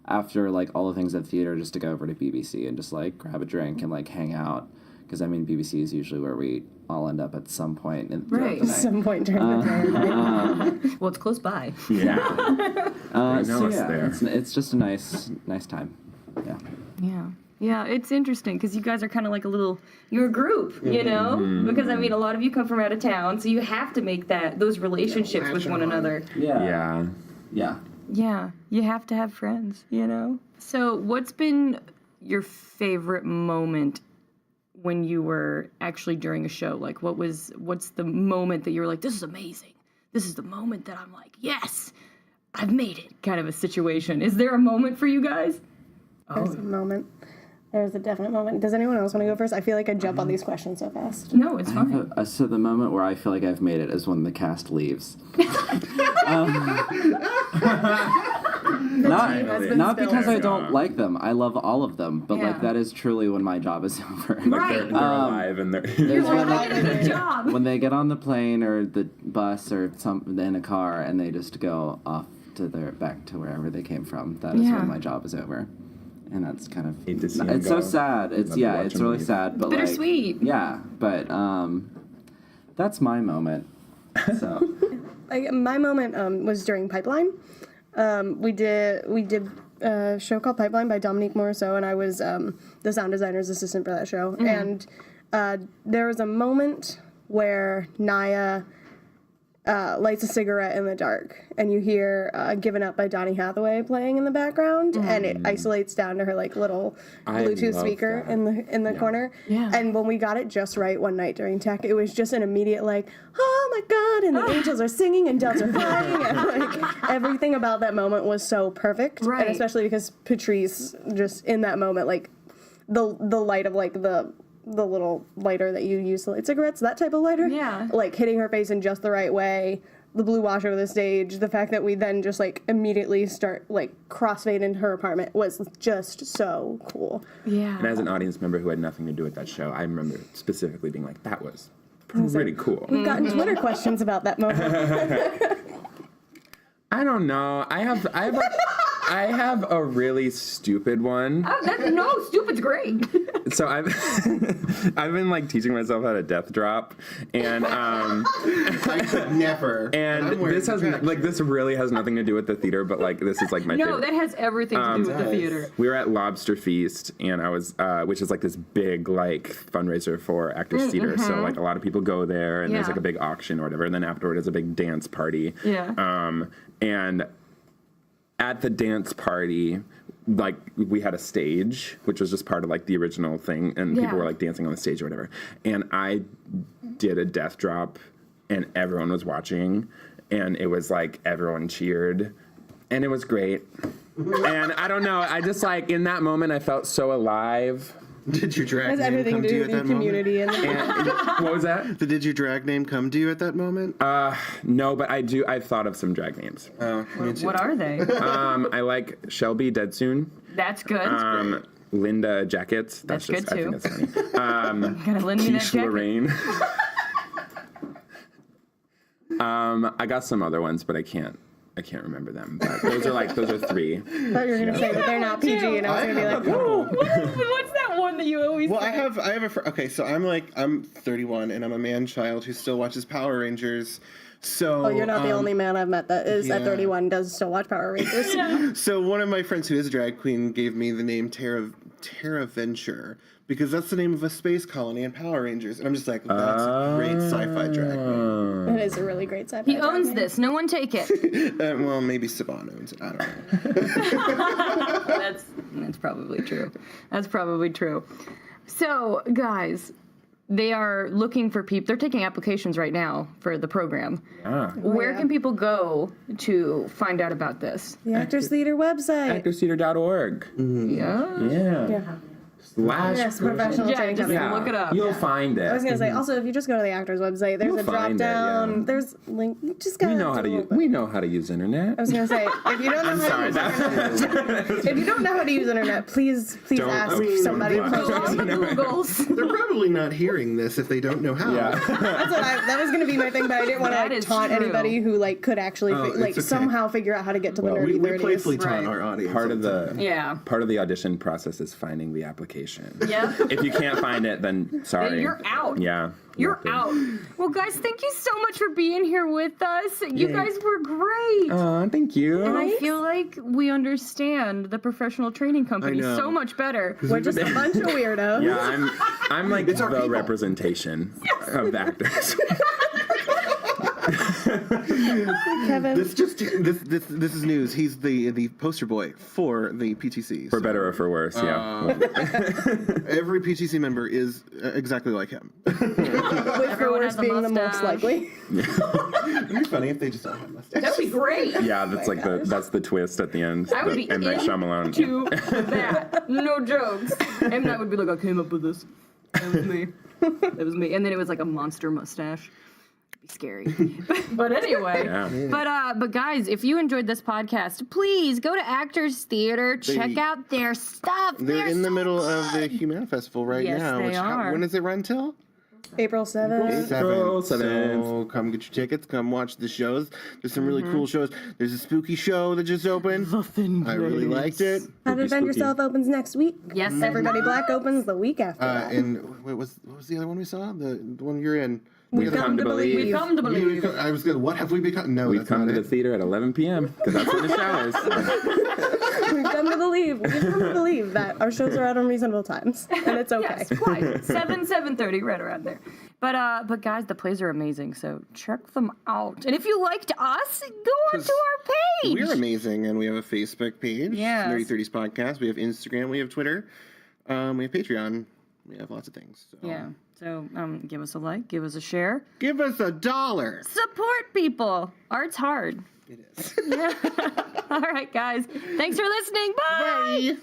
after like all the things at theater, just to go over to BBC and just like grab a drink and like hang out, because I mean BBC is usually where we all end up at some point throughout the night. Some point during the day. Well, it's close by. Yeah. It's just a nice time. Yeah. Yeah. Yeah, it's interesting because you guys are kind of like you're a group, you know? Because, I mean, a lot of you come from out of town, so you have to make those relationships with one another. Yeah. Yeah, you have to have friends, you know? So what's been your favorite moment when you were actually during a show? Like, what's the moment that you were like, this is amazing. This is the moment that I'm like, yes, I've made it, kind of a situation. Is there a moment for you guys? There's a moment. There's a definite moment. Does anyone else want to go first? I feel like I jump on these questions so fast. No, it's fine. So the moment where I feel like I've made it is when the cast leaves. Not because I don't like them. I love all of them, but like that is truly when my job is over. Like they're alive and they're Good job. When they get on the plane or the bus or in a car and they just go off to back to wherever they came from. That is when my job is over. And that's kind of it's so sad. It's really sad, but bittersweet. Like, but that's my moment. So my moment was during Pipeline. We did a show called Pipeline by Dominique Morisseau, and I was the sound designer's assistant for that show. And there was a moment where Naya lights a cigarette in the dark, and you hear "Given Up" by Donny Hathaway playing in the background, and it isolates down to her like little Bluetooth speaker in the corner. Yeah. And when we got it just right one night during tech, it was just an immediate like, oh my god, and the angels are singing and doves are flying, and like everything about that moment was so perfect. Right. And especially because Patrice just in that moment, like the light of like the little lighter that you use to light cigarettes, that type of lighter. Yeah. Like hitting her face in just the right way, the blue wash over the stage, the fact that we then just like immediately start like crossfade into her apartment was just so cool. Yeah. And as an audience member who had nothing to do with that show, I remember specifically being like, that was pretty cool. We've gotten Twitter questions about that moment. I don't know. I have a really stupid one. No, stupid's great. So I've been like teaching myself how to death drop, and I could never. And this has this really has nothing to do with the theater, but like this is like my favorite. No, that has everything to do with the theater. We were at Lobster Feast, and I was, which is like this big like fundraiser for Actors Theatre. So like a lot of people go there, and there's like a big auction or whatever, and then afterward there's a big dance party. Yeah. And at the dance party, like we had a stage, which was just part of like the original thing, and people were like dancing on the stage or whatever. And I did a death drop, and everyone was watching, and it was like everyone cheered, and it was great. And I don't know, I just like in that moment I felt so alive. Did your drag name come to you at that community moment? What was that? Did your drag name come to you at that moment? No, but I've thought of some drag names. What are they? I like Shelby Dead Soon. That's good. Linda Jackets. That's good too. I think that's funny. Gotta lend me that Quiche jacket. Lorraine. I got some other ones, but I can't remember them. But those are three. I thought you were gonna say that they're not PG, and I was gonna be like, oh. What's that one that you always say? I have okay, so I'm 31 and I'm a man child who still watches Power Rangers. So you're not the only man I've met that is at 31 does still watch Power Rangers. So one of my friends who is a drag queen gave me the name Terra Venture, because that's the name of a space colony in Power Rangers. And I'm just like, that's a great sci-fi drag name. It is a really great sci-fi He owns this. No one take it. Well, maybe Saban owns it. I don't know. That's probably true. That's probably true. So, guys, they are looking for people. They're taking applications right now for the program. Where can people go to find out about this? The Actors Theatre website. ActorsTheatre.org. Yeah. Yes, professional training company. Look it up. You'll find it. I was gonna say, also, if you just go to the Actors website, there's a drop down. There's link. You just gotta. We know how to use internet. I was gonna say, if you don't know if you don't know how to use internet, please ask somebody. Googles. They're probably not hearing this if they don't know how. Yeah. That was gonna be my thing, but I didn't want to taunt anybody who could actually somehow figure out how to get to the nerdy we playfully taunt our audience. Part of the audition process is finding the application. Yeah. If you can't find it, then sorry. Then you're out. Yeah. You're out. Well, guys, thank you so much for being here with us. You guys were great. Thank you. And I feel like we understand the professional training company so much better. We're just a bunch of weirdos. Yeah, I'm like the representation of the actors. Kevin. This is news. He's the poster boy for the PTC. For better or for worse, yeah. Every PTC member is exactly like him. With for worse being the most likely. It'd be funny if they just all had mustaches. That'd be great. Yeah, that's that's the twist at the end. I would be M. Night Shyamalan. To that. No jokes. M. Night would be like, I came up with this. That was me. That was me. And then it was like a monster mustache. Scary. But anyway, but guys, if you enjoyed this podcast, please go to Actors Theatre, check out their stuff. They're in the middle of the Humana Festival right now. Yes, they are. When does it run till? April 7th. April 7th. So come get your tickets. Come watch the shows. There's some really cool shows. There's a spooky show that just opened. I really liked it. How to Defend Yourself opens next week. Yes. Everybody Black opens the week after that. And what was the other one we saw? The one you're in. We've come to believe. We've come to believe. I was good. What have we become? No, We've that's come not to it. the theater at 11 p.m. because that's when the show is. We've come to believe. We've come to believe that our shows are out on reasonable times, and it's okay. Yes, quite. 7:30, right around there. But guys, the plays are amazing, so check them out. And if you liked us, go onto our page. We're amazing, and we have a Facebook page. Yes. Nerdy 30s Podcast. We have Instagram. We have Twitter. We have Patreon. We have lots of things. So. Yeah. So give us a like, give us a share. Give us $1. Support people. Art's hard. It is. All right, guys. Thanks for listening. Bye. Bye.